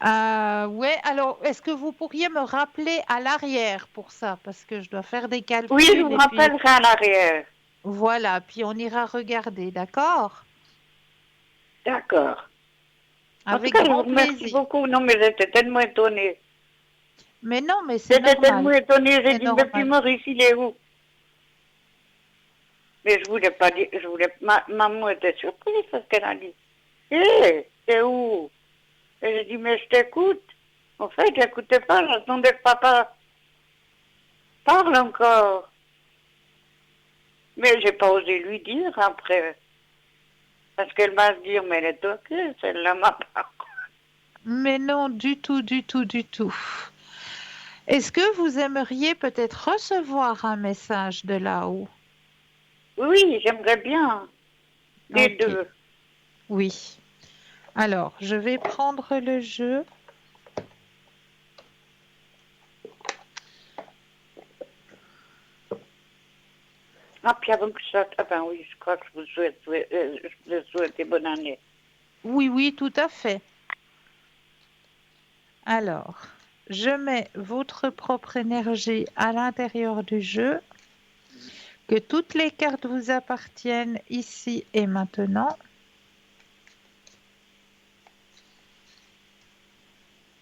S1: Ouais, alors est-ce que vous pourriez me rappeler à l'arrière pour ça? Parce que je dois faire des
S5: Oui, je
S1: calculs
S5: vous
S1: et puis
S5: rappellerai en arrière.
S1: voilà, puis on ira regarder, d'accord?
S5: D'accord. En tout
S1: Avec
S5: cas, je vous
S1: grand
S5: remercie
S1: plaisir.
S5: beaucoup. Non, mais j'étais tellement étonnée.
S1: Mais non, mais c'est
S5: J'étais tellement
S1: normal,
S5: étonnée, j'ai
S1: c'est
S5: dit, mais puis
S1: normal.
S5: Maurice, il est où? Mais je voulais pas dire, maman était surprise parce qu'elle a dit, hé, t'es où? Et j'ai dit, mais je t'écoute. En fait, j'écoutais pas, j'attendais que papa parle encore. Mais j'ai pas osé lui dire après. Parce qu'elle m'a dit, mais elle est ok, celle-là m'a pas.
S1: Mais non, du tout, du tout, du tout. Est-ce que vous aimeriez peut-être recevoir un message de là-haut?
S5: Oui, j'aimerais bien. Les
S1: Ok,
S5: deux.
S1: oui. Alors, je vais prendre le jeu.
S5: Ah, puis avant que ça, ah ben oui, je crois que je vous souhaite bonne année.
S1: Oui, oui, tout à fait. Alors, je mets votre propre énergie à l'intérieur du jeu, que toutes les cartes vous appartiennent ici et maintenant.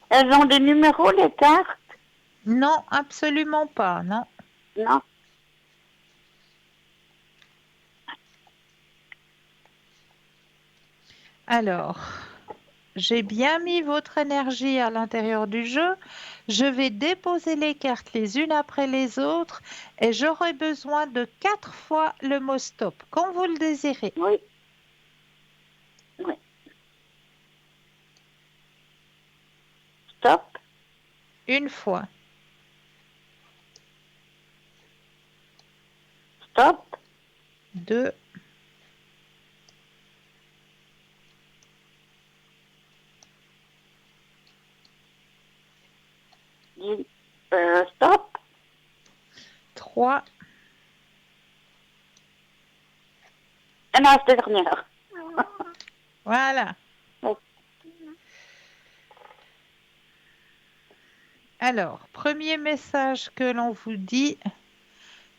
S5: Elles ont des numéros, les cartes?
S1: Non, absolument pas, non.
S5: Non?
S1: Alors, j'ai bien mis votre énergie à l'intérieur du jeu. Je vais déposer les cartes les unes après les autres et j'aurai besoin de 4 fois le mot stop, quand vous le désirez.
S5: Oui. Oui. Stop.
S1: Une fois,
S5: Stop.
S1: 2,
S5: Stop.
S1: 3,
S5: Et la dernière.
S1: voilà. Alors, premier message que l'on vous dit,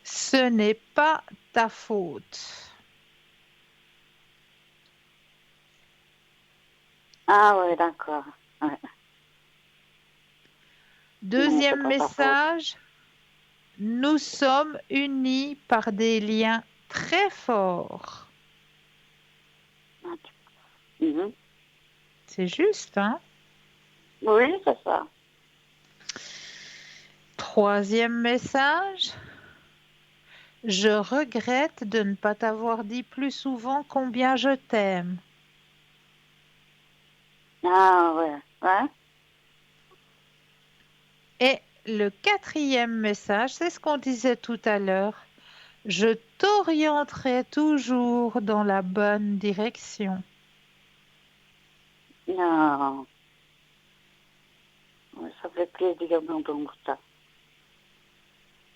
S1: ce n'est pas ta faute.
S5: Ah ouais, d'accord. Ouais. Non, c'est
S1: Deuxième
S5: pas ta faute.
S1: message, nous sommes unis par des liens très forts.
S5: Mhm.
S1: C'est juste, hein?
S5: Oui, c'est ça.
S1: Troisième message, je regrette de ne pas t'avoir dit plus souvent combien je t'aime.
S5: Ah ouais. Ouais.
S1: Et le quatrième message, c'est ce qu'on disait tout à l'heure, je t'orienterai toujours dans la bonne direction.
S5: Non. Ouais, ça fait plaisir d'entendre ça.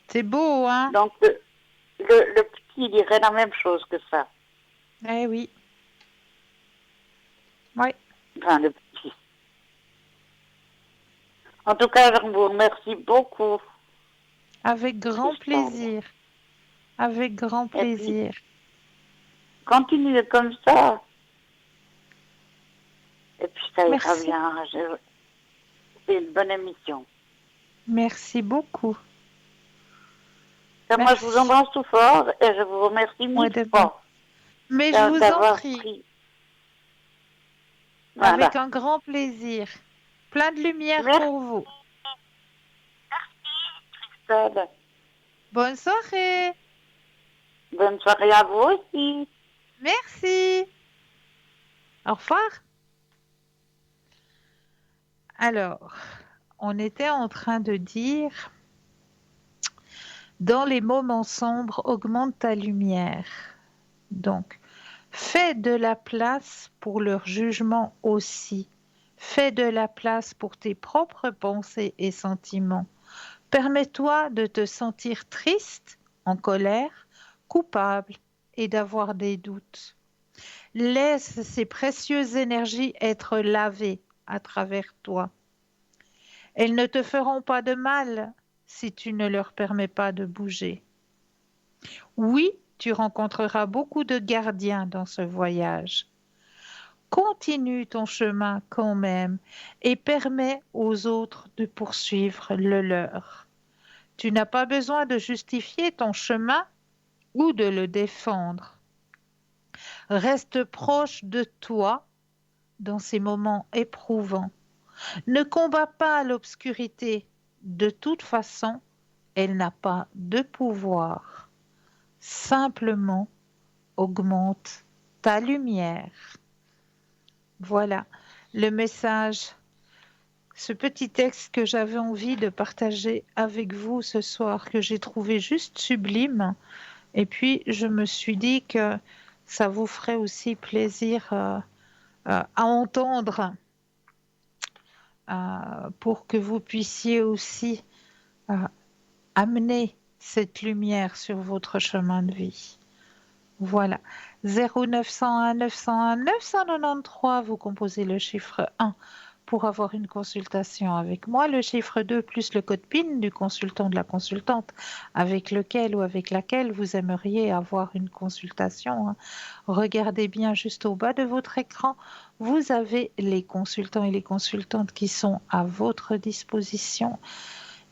S1: C'est beau, hein?
S5: Donc, le petit dirait la même chose que ça.
S1: Eh oui. Oui,
S5: Enfin, le petit. En tout cas, je vous remercie beaucoup,
S1: avec grand
S5: Christelle.
S1: plaisir. Avec grand
S5: Et puis,
S1: plaisir.
S5: continuez comme ça. Et puis, ça ira
S1: Merci.
S5: bien. C'est une bonne émission.
S1: Merci beaucoup.
S5: Et moi, je vous
S1: Merci.
S5: embrasse tout fort et je vous remercie
S1: Moi
S5: mille
S1: de même.
S5: fois
S1: Mais je vous en
S5: d'avoir
S1: prie,
S5: pris.
S1: avec
S5: Voilà.
S1: un grand plaisir. Plein de lumière
S5: Merci,
S1: pour vous.
S5: Christelle.
S1: Bonne soirée.
S5: Bonne soirée à vous aussi.
S1: Merci. Au revoir. Alors, on était en train de dire, dans les moments sombres, augmente ta lumière. Donc, fais de la place pour leur jugement aussi. Fais de la place pour tes propres pensées et sentiments. Permets-toi de te sentir triste, en colère, coupable et d'avoir des doutes. Laisse ces précieuses énergies être lavées à travers toi. Elles ne te feront pas de mal si tu ne leur permets pas de bouger. Oui, tu rencontreras beaucoup de gardiens dans ce voyage. Continue ton chemin quand même et permets aux autres de poursuivre le leur. Tu n'as pas besoin de justifier ton chemin ou de le défendre. Reste proche de toi dans ces moments éprouvants. Ne combats pas l'obscurité. De toute façon, elle n'a pas de pouvoir. Simplement augmente ta lumière. Voilà le message, ce petit texte que j'avais envie de partager avec vous ce soir, que j'ai trouvé juste sublime. Et puis, je me suis dit que ça vous ferait aussi plaisir à entendre pour que vous puissiez aussi euh, amener cette lumière sur votre chemin de vie. Voilà. 0901 901 993, vous composez le chiffre 1 pour avoir une consultation avec moi, le chiffre 2 plus le code PIN du consultant de la consultante avec lequel ou avec laquelle vous aimeriez avoir une consultation, hein. Regardez bien juste au bas de votre écran, vous avez les consultants et les consultantes qui sont à votre disposition.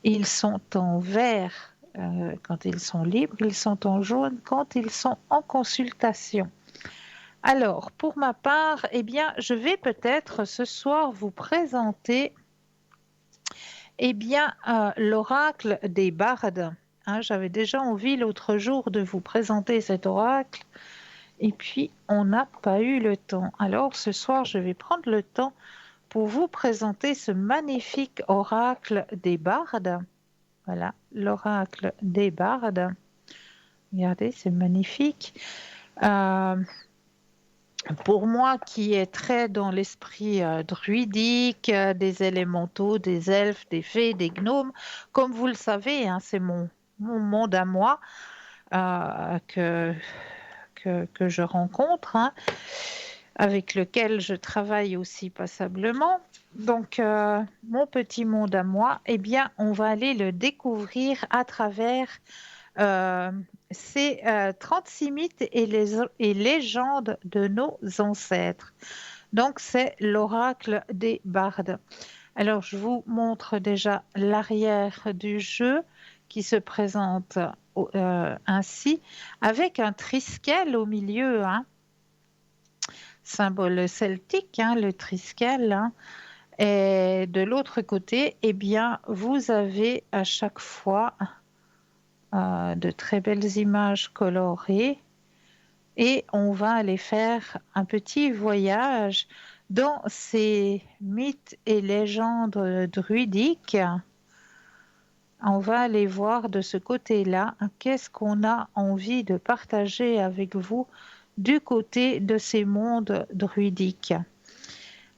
S1: Ils sont en vert quand ils sont libres, ils sont en jaune quand ils sont en consultation. Alors, pour ma part, eh bien, je vais peut-être ce soir vous présenter l'oracle des bardes. Hein, j'avais déjà envie l'autre jour de vous présenter cet oracle et puis on n'a pas eu le temps. Alors ce soir, je vais prendre le temps pour vous présenter ce magnifique oracle des bardes. Voilà, l'oracle des bardes. Regardez, c'est magnifique. Euh, pour moi qui est très dans l'esprit druidique, des élémentaux, des elfes, des fées, des gnomes, comme vous le savez, hein, c'est mon monde à moi euh, que, que je rencontre, hein. avec lequel je travaille aussi passablement. Donc, mon petit monde à moi, eh bien, on va aller le découvrir à travers ces 36 mythes et légendes de nos ancêtres. Donc, c'est l'oracle des bardes. Alors, je vous montre déjà l'arrière du jeu qui se présente ainsi, avec un triskel au milieu, hein, symbole celtique, hein, le triskel. Hein. Et de l'autre côté, eh bien, vous avez à chaque fois de très belles images colorées et on va aller faire un petit voyage dans ces mythes et légendes druidiques. On va aller voir de ce côté-là qu'est-ce qu'on a envie de partager avec vous du côté de ces mondes druidiques.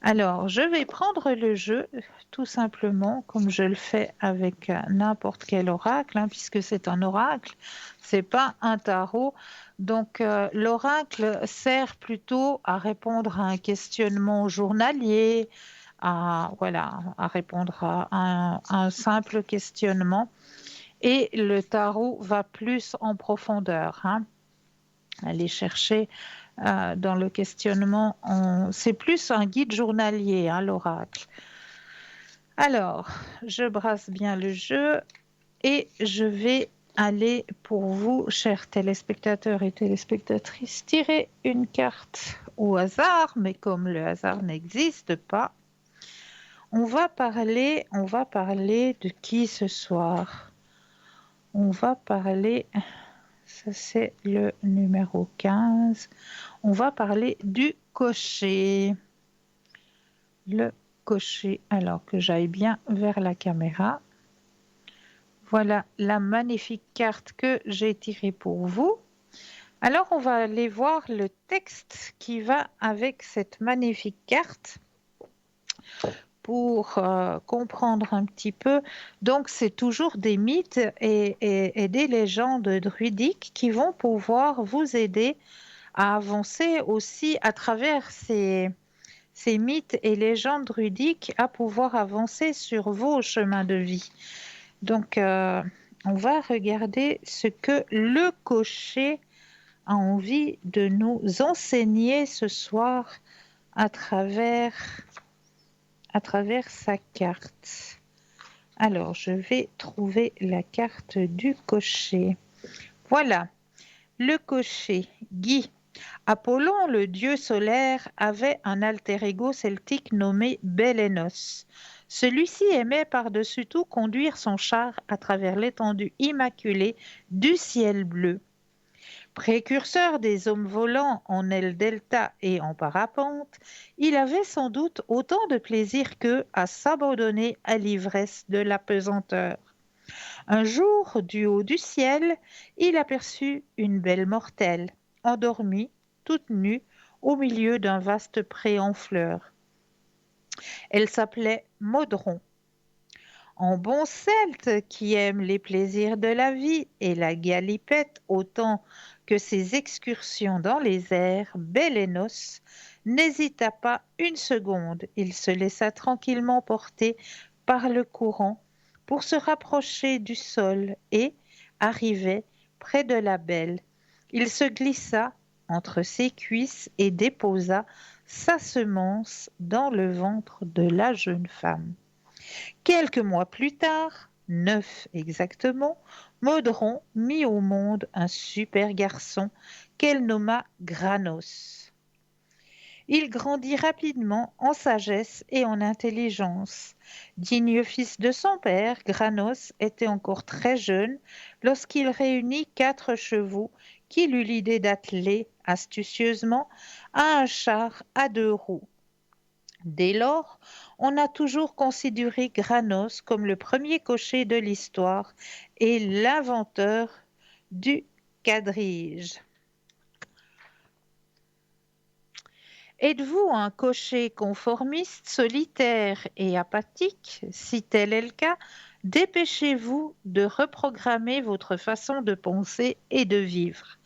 S1: Alors, je vais prendre le jeu tout simplement comme je le fais avec n'importe quel oracle, hein, puisque c'est un oracle, c'est pas un tarot. Donc, l'oracle sert plutôt à répondre à un questionnement journalier, à répondre à un simple questionnement. Et le tarot va plus en profondeur, hein. Aller chercher dans le questionnement, c'est plus un guide journalier, hein, l'oracle. Alors, je brasse bien le jeu et je vais aller pour vous, chers téléspectateurs et téléspectatrices, tirer une carte au hasard, mais comme le hasard n'existe pas, on va parler de qui ce soir? On va parler, ça c'est le numéro 15, on va parler du cocher. Le cocher, alors que j'aille bien vers la caméra. Voilà la magnifique carte que j'ai tirée pour vous. Alors, on va aller voir le texte qui va avec cette magnifique carte pour comprendre un petit peu. Donc, c'est toujours des mythes et des légendes druidiques qui vont pouvoir vous aider à avancer aussi à travers ces mythes et légendes druidiques, à pouvoir avancer sur vos chemins de vie. Donc, on va regarder ce que le cocher a envie de nous enseigner ce soir à travers sa carte. Alors, je vais trouver la carte du cocher. Voilà, le cocher, Guy. Apollon, le dieu solaire, avait un alter ego celtique nommé Bélénos. Celui-ci aimait par-dessus tout conduire son char à travers l'étendue immaculée du ciel bleu. Précurseur des hommes volants en aile delta et en parapente, il avait sans doute autant de plaisir qu'eux à s'abandonner à l'ivresse de la pesanteur. Un jour, du haut du ciel, il aperçut une belle mortelle, endormie, toute nue, au milieu d'un vaste pré en fleurs. Elle s'appelait Modron. En bon celte qui aime les plaisirs de la vie et la galipette autant que ses excursions dans les airs, Bélénos n'hésita pas une seconde. Il se laissa tranquillement porter par le courant pour se rapprocher du sol et arrivait près de la belle. Il se glissa entre ses cuisses et déposa sa semence dans le ventre de la jeune femme. Quelques mois plus tard, 9 exactement, Modron mit au monde un super garçon qu'elle nomma Granos. Il grandit rapidement en sagesse et en intelligence. Digne fils de son père, Granos était encore très jeune lorsqu'il réunit 4 chevaux qu'il eut l'idée d'atteler astucieusement à un char à 2 roues. Dès lors, on a toujours considéré Granos comme le premier cocher de l'histoire et l'inventeur du quadrige. Êtes-vous un cocher conformiste, solitaire et apathique? Si tel est le cas, dépêchez-vous de reprogrammer votre façon de penser et de vivre.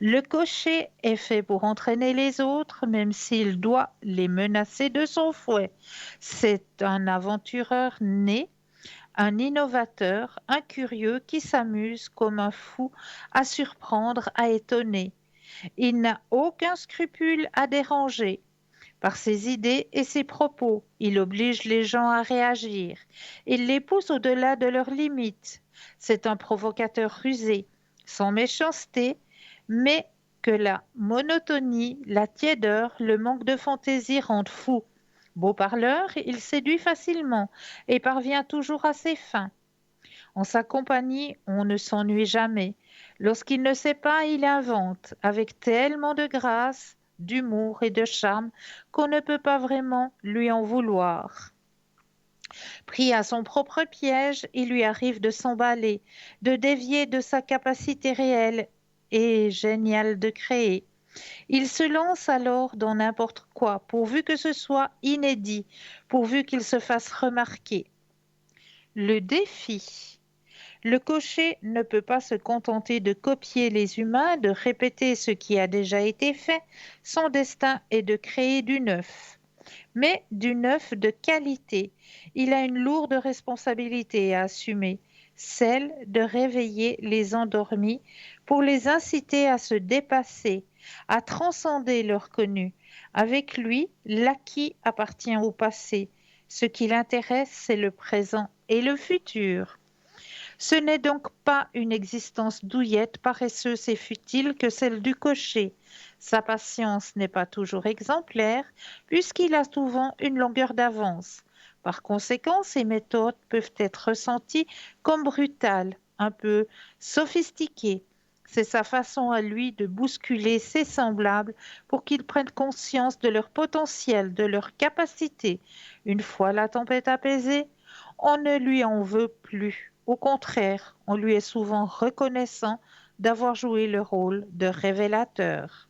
S1: Le cocher est fait pour entraîner les autres, même s'il doit les menacer de son fouet. C'est un aventureur né, un innovateur, un curieux qui s'amuse comme un fou à surprendre, à étonner. Il n'a aucun scrupule à déranger. Par ses idées et ses propos, il oblige les gens à réagir. Il les pousse au-delà de leurs limites. C'est un provocateur rusé, sans méchanceté, mais que la monotonie, la tiédeur, le manque de fantaisie rendent fou. Beau parleur, il séduit facilement et parvient toujours à ses fins. En sa compagnie, on ne s'ennuie jamais. Lorsqu'il ne sait pas, il invente, avec tellement de grâce, d'humour et de charme qu'on ne peut pas vraiment lui en vouloir. Pris à son propre piège, il lui arrive de s'emballer, de dévier de sa capacité réelle et géniale de créer. Il se lance alors dans n'importe quoi, pourvu que ce soit inédit, pourvu qu'il se fasse remarquer. Le défi. Le cocher ne peut pas se contenter de copier les humains, de répéter ce qui a déjà été fait. Son destin est de créer du neuf, mais du neuf de qualité. Il a une lourde responsabilité à assumer, celle de réveiller les endormis pour les inciter à se dépasser, à transcender leur connu. Avec lui, l'acquis appartient au passé. Ce qui l'intéresse, c'est le présent et le futur. Ce n'est donc pas une existence douillette, paresseuse et futile que celle du cocher. Sa patience n'est pas toujours exemplaire, puisqu'il a souvent une longueur d'avance. Par conséquent, ses méthodes peuvent être ressenties comme brutales, un peu sophistiquées. C'est sa façon à lui de bousculer ses semblables pour qu'ils prennent conscience de leur potentiel, de leur capacité. Une fois la tempête apaisée, on ne lui en veut plus. Au contraire, on lui est souvent reconnaissant d'avoir joué le rôle de révélateur.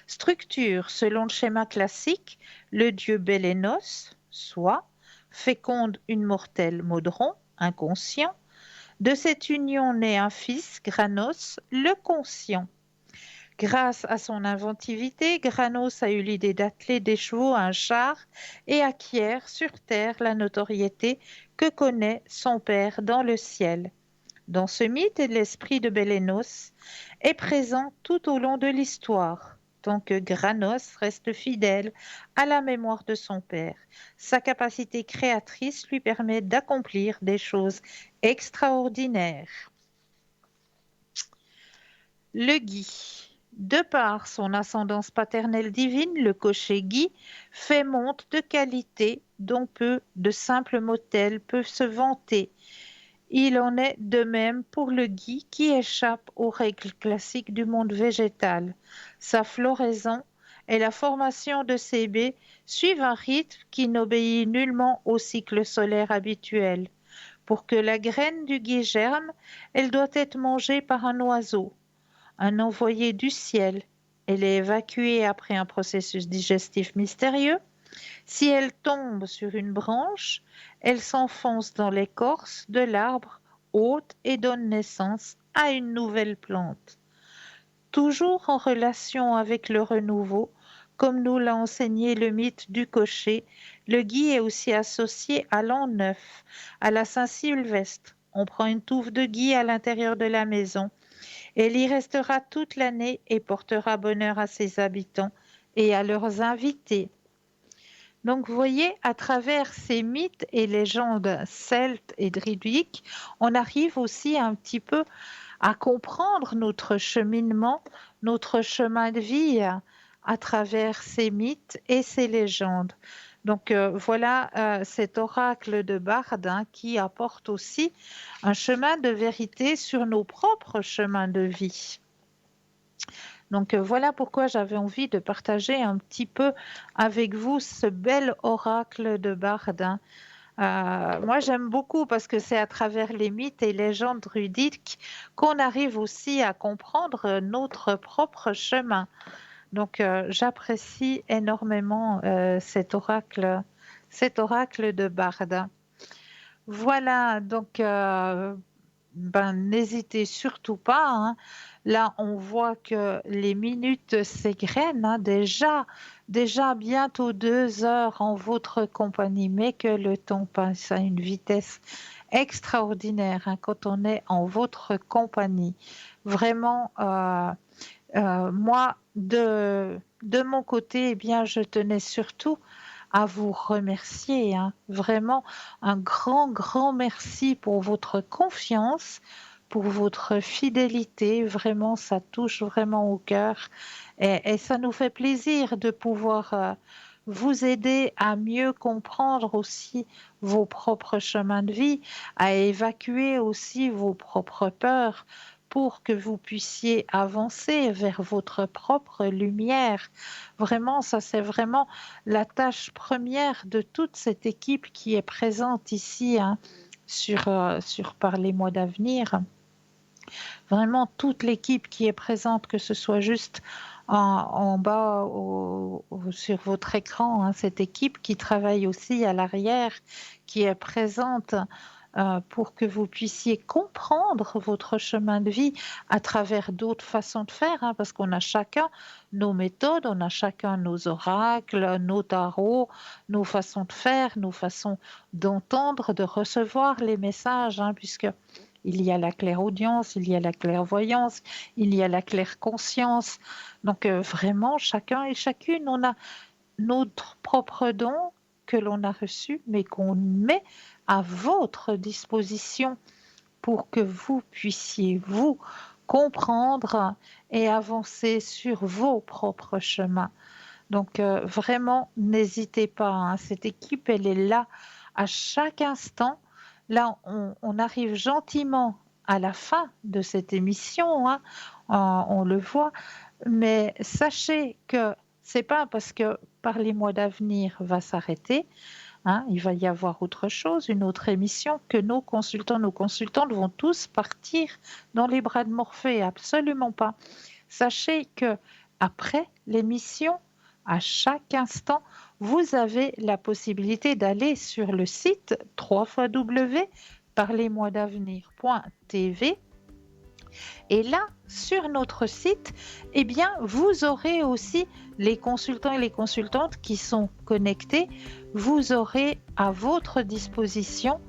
S1: Structure. Selon le schéma classique, le dieu Bélénos, soit, féconde une mortelle Modron, inconscient. De cette union naît un fils, Granos, le conscient. Grâce à son inventivité, Granos a eu l'idée d'atteler des chevaux à un char et acquiert sur terre la notoriété que connaît son père dans le ciel. Dans ce mythe, l'esprit de Bélénos est présent tout au long de l'histoire, tant que Granos reste fidèle à la mémoire de son père. Sa capacité créatrice lui permet d'accomplir des choses extraordinaires. Le Guy. De par son ascendance paternelle divine, le cocher Guy fait montre de qualités dont peu de simples mortels peuvent se vanter. Il en est de même pour le Guy qui échappe aux règles classiques du monde végétal. Sa floraison et la formation de ses baies suivent un rythme qui n'obéit nullement au cycle solaire habituel. Pour que la graine du Guy germe, elle doit être mangée par un oiseau, un envoyé du ciel. Elle est évacuée après un processus digestif mystérieux. Si elle tombe sur une branche, elle s'enfonce dans l'écorce de l'arbre hôte et donne naissance à une nouvelle plante. Toujours en relation avec le renouveau, comme nous l'a enseigné le mythe du cocher, le Guy est aussi associé à l'an neuf, à la Saint-Sylvestre. On prend une touffe de Guy à l'intérieur de la maison. Elle y restera toute l'année et portera bonheur à ses habitants et à leurs invités. Donc, vous voyez, à travers ces mythes et légendes celtes et druidiques, on arrive aussi un petit peu à comprendre notre cheminement, notre chemin de vie à travers ces mythes et ces légendes. Donc voilà cet oracle de Barde qui apporte aussi un chemin de vérité sur nos propres chemins de vie. Donc voilà pourquoi j'avais envie de partager un petit peu avec vous ce bel oracle de Barde. Moi j'aime beaucoup parce que c'est à travers les mythes et légendes druidiques qu'on arrive aussi à comprendre notre propre chemin. Donc j'apprécie énormément cet oracle de Barde. Voilà, donc n'hésitez surtout pas. Là, on voit que les minutes s'égrènent, hein, déjà bientôt 2 heures en votre compagnie, mais que le temps passe à une vitesse extraordinaire, hein, quand on est en votre compagnie. Vraiment, moi, de mon côté, eh bien, je tenais surtout à vous remercier, hein. Vraiment un grand, grand merci pour votre confiance, pour votre fidélité. Vraiment, ça touche vraiment au cœur et ça nous fait plaisir de pouvoir vous aider à mieux comprendre aussi vos propres chemins de vie, à évacuer aussi vos propres peurs pour que vous puissiez avancer vers votre propre lumière. Vraiment, ça c'est vraiment la tâche première de toute cette équipe qui est présente ici, hein, sur Parlez-moi d'avenir. Vraiment toute l'équipe qui est présente, que ce soit juste en bas sur votre écran, hein, cette équipe qui travaille aussi à l'arrière, qui est présente pour que vous puissiez comprendre votre chemin de vie à travers d'autres façons de faire, hein, parce qu'on a chacun nos méthodes, on a chacun nos oracles, nos tarots, nos façons de faire, nos façons d'entendre, de recevoir les messages, hein, puisque il y a la clairaudience, il y a la clairvoyance, il y a la clairconscience. Donc vraiment, chacun et chacune, on a notre propre don que l'on a reçu, mais qu'on met à votre disposition pour que vous puissiez vous comprendre et avancer sur vos propres chemins. Donc vraiment, n'hésitez pas, hein, cette équipe, elle est là à chaque instant. Là, on arrive gentiment à la fin de cette émission, hein, on le voit, mais sachez que c'est pas parce que Parlez-moi d'avenir va s'arrêter, hein, il va y avoir autre chose, une autre émission, que nos consultants, nos consultantes vont tous partir dans les bras de Morphée, absolument pas. Sachez que après l'émission, à chaque instant, vous avez la possibilité d'aller sur le site www.parlez-moi-d'avenir.tv et là, sur notre site, eh bien, vous aurez aussi les consultants et les consultantes qui sont connectés. Vous aurez à votre disposition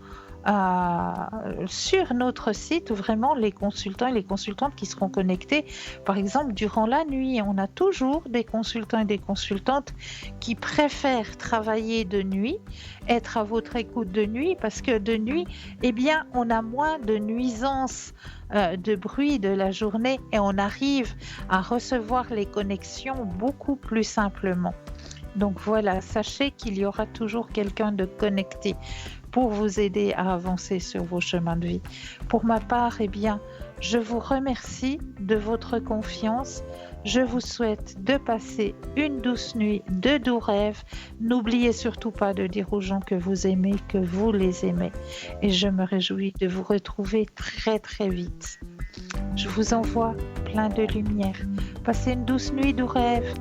S1: sur notre site vraiment les consultants et les consultantes qui seront connectés. Par exemple, durant la nuit, on a toujours des consultants et des consultantes qui préfèrent travailler de nuit, être à votre écoute de nuit, parce que de nuit, eh bien, on a moins de nuisances de bruit de la journée et on arrive à recevoir les connexions beaucoup plus simplement. Donc voilà, sachez qu'il y aura toujours quelqu'un de connecté pour vous aider à avancer sur vos chemins de vie. Pour ma part, eh bien, je vous remercie de votre confiance. Je vous souhaite de passer une douce nuit, de doux rêves. N'oubliez surtout pas de dire aux gens que vous aimez, que vous les aimez. Et je me réjouis de vous retrouver très très vite. Je vous envoie plein de lumière. Passez une douce nuit, doux rêves.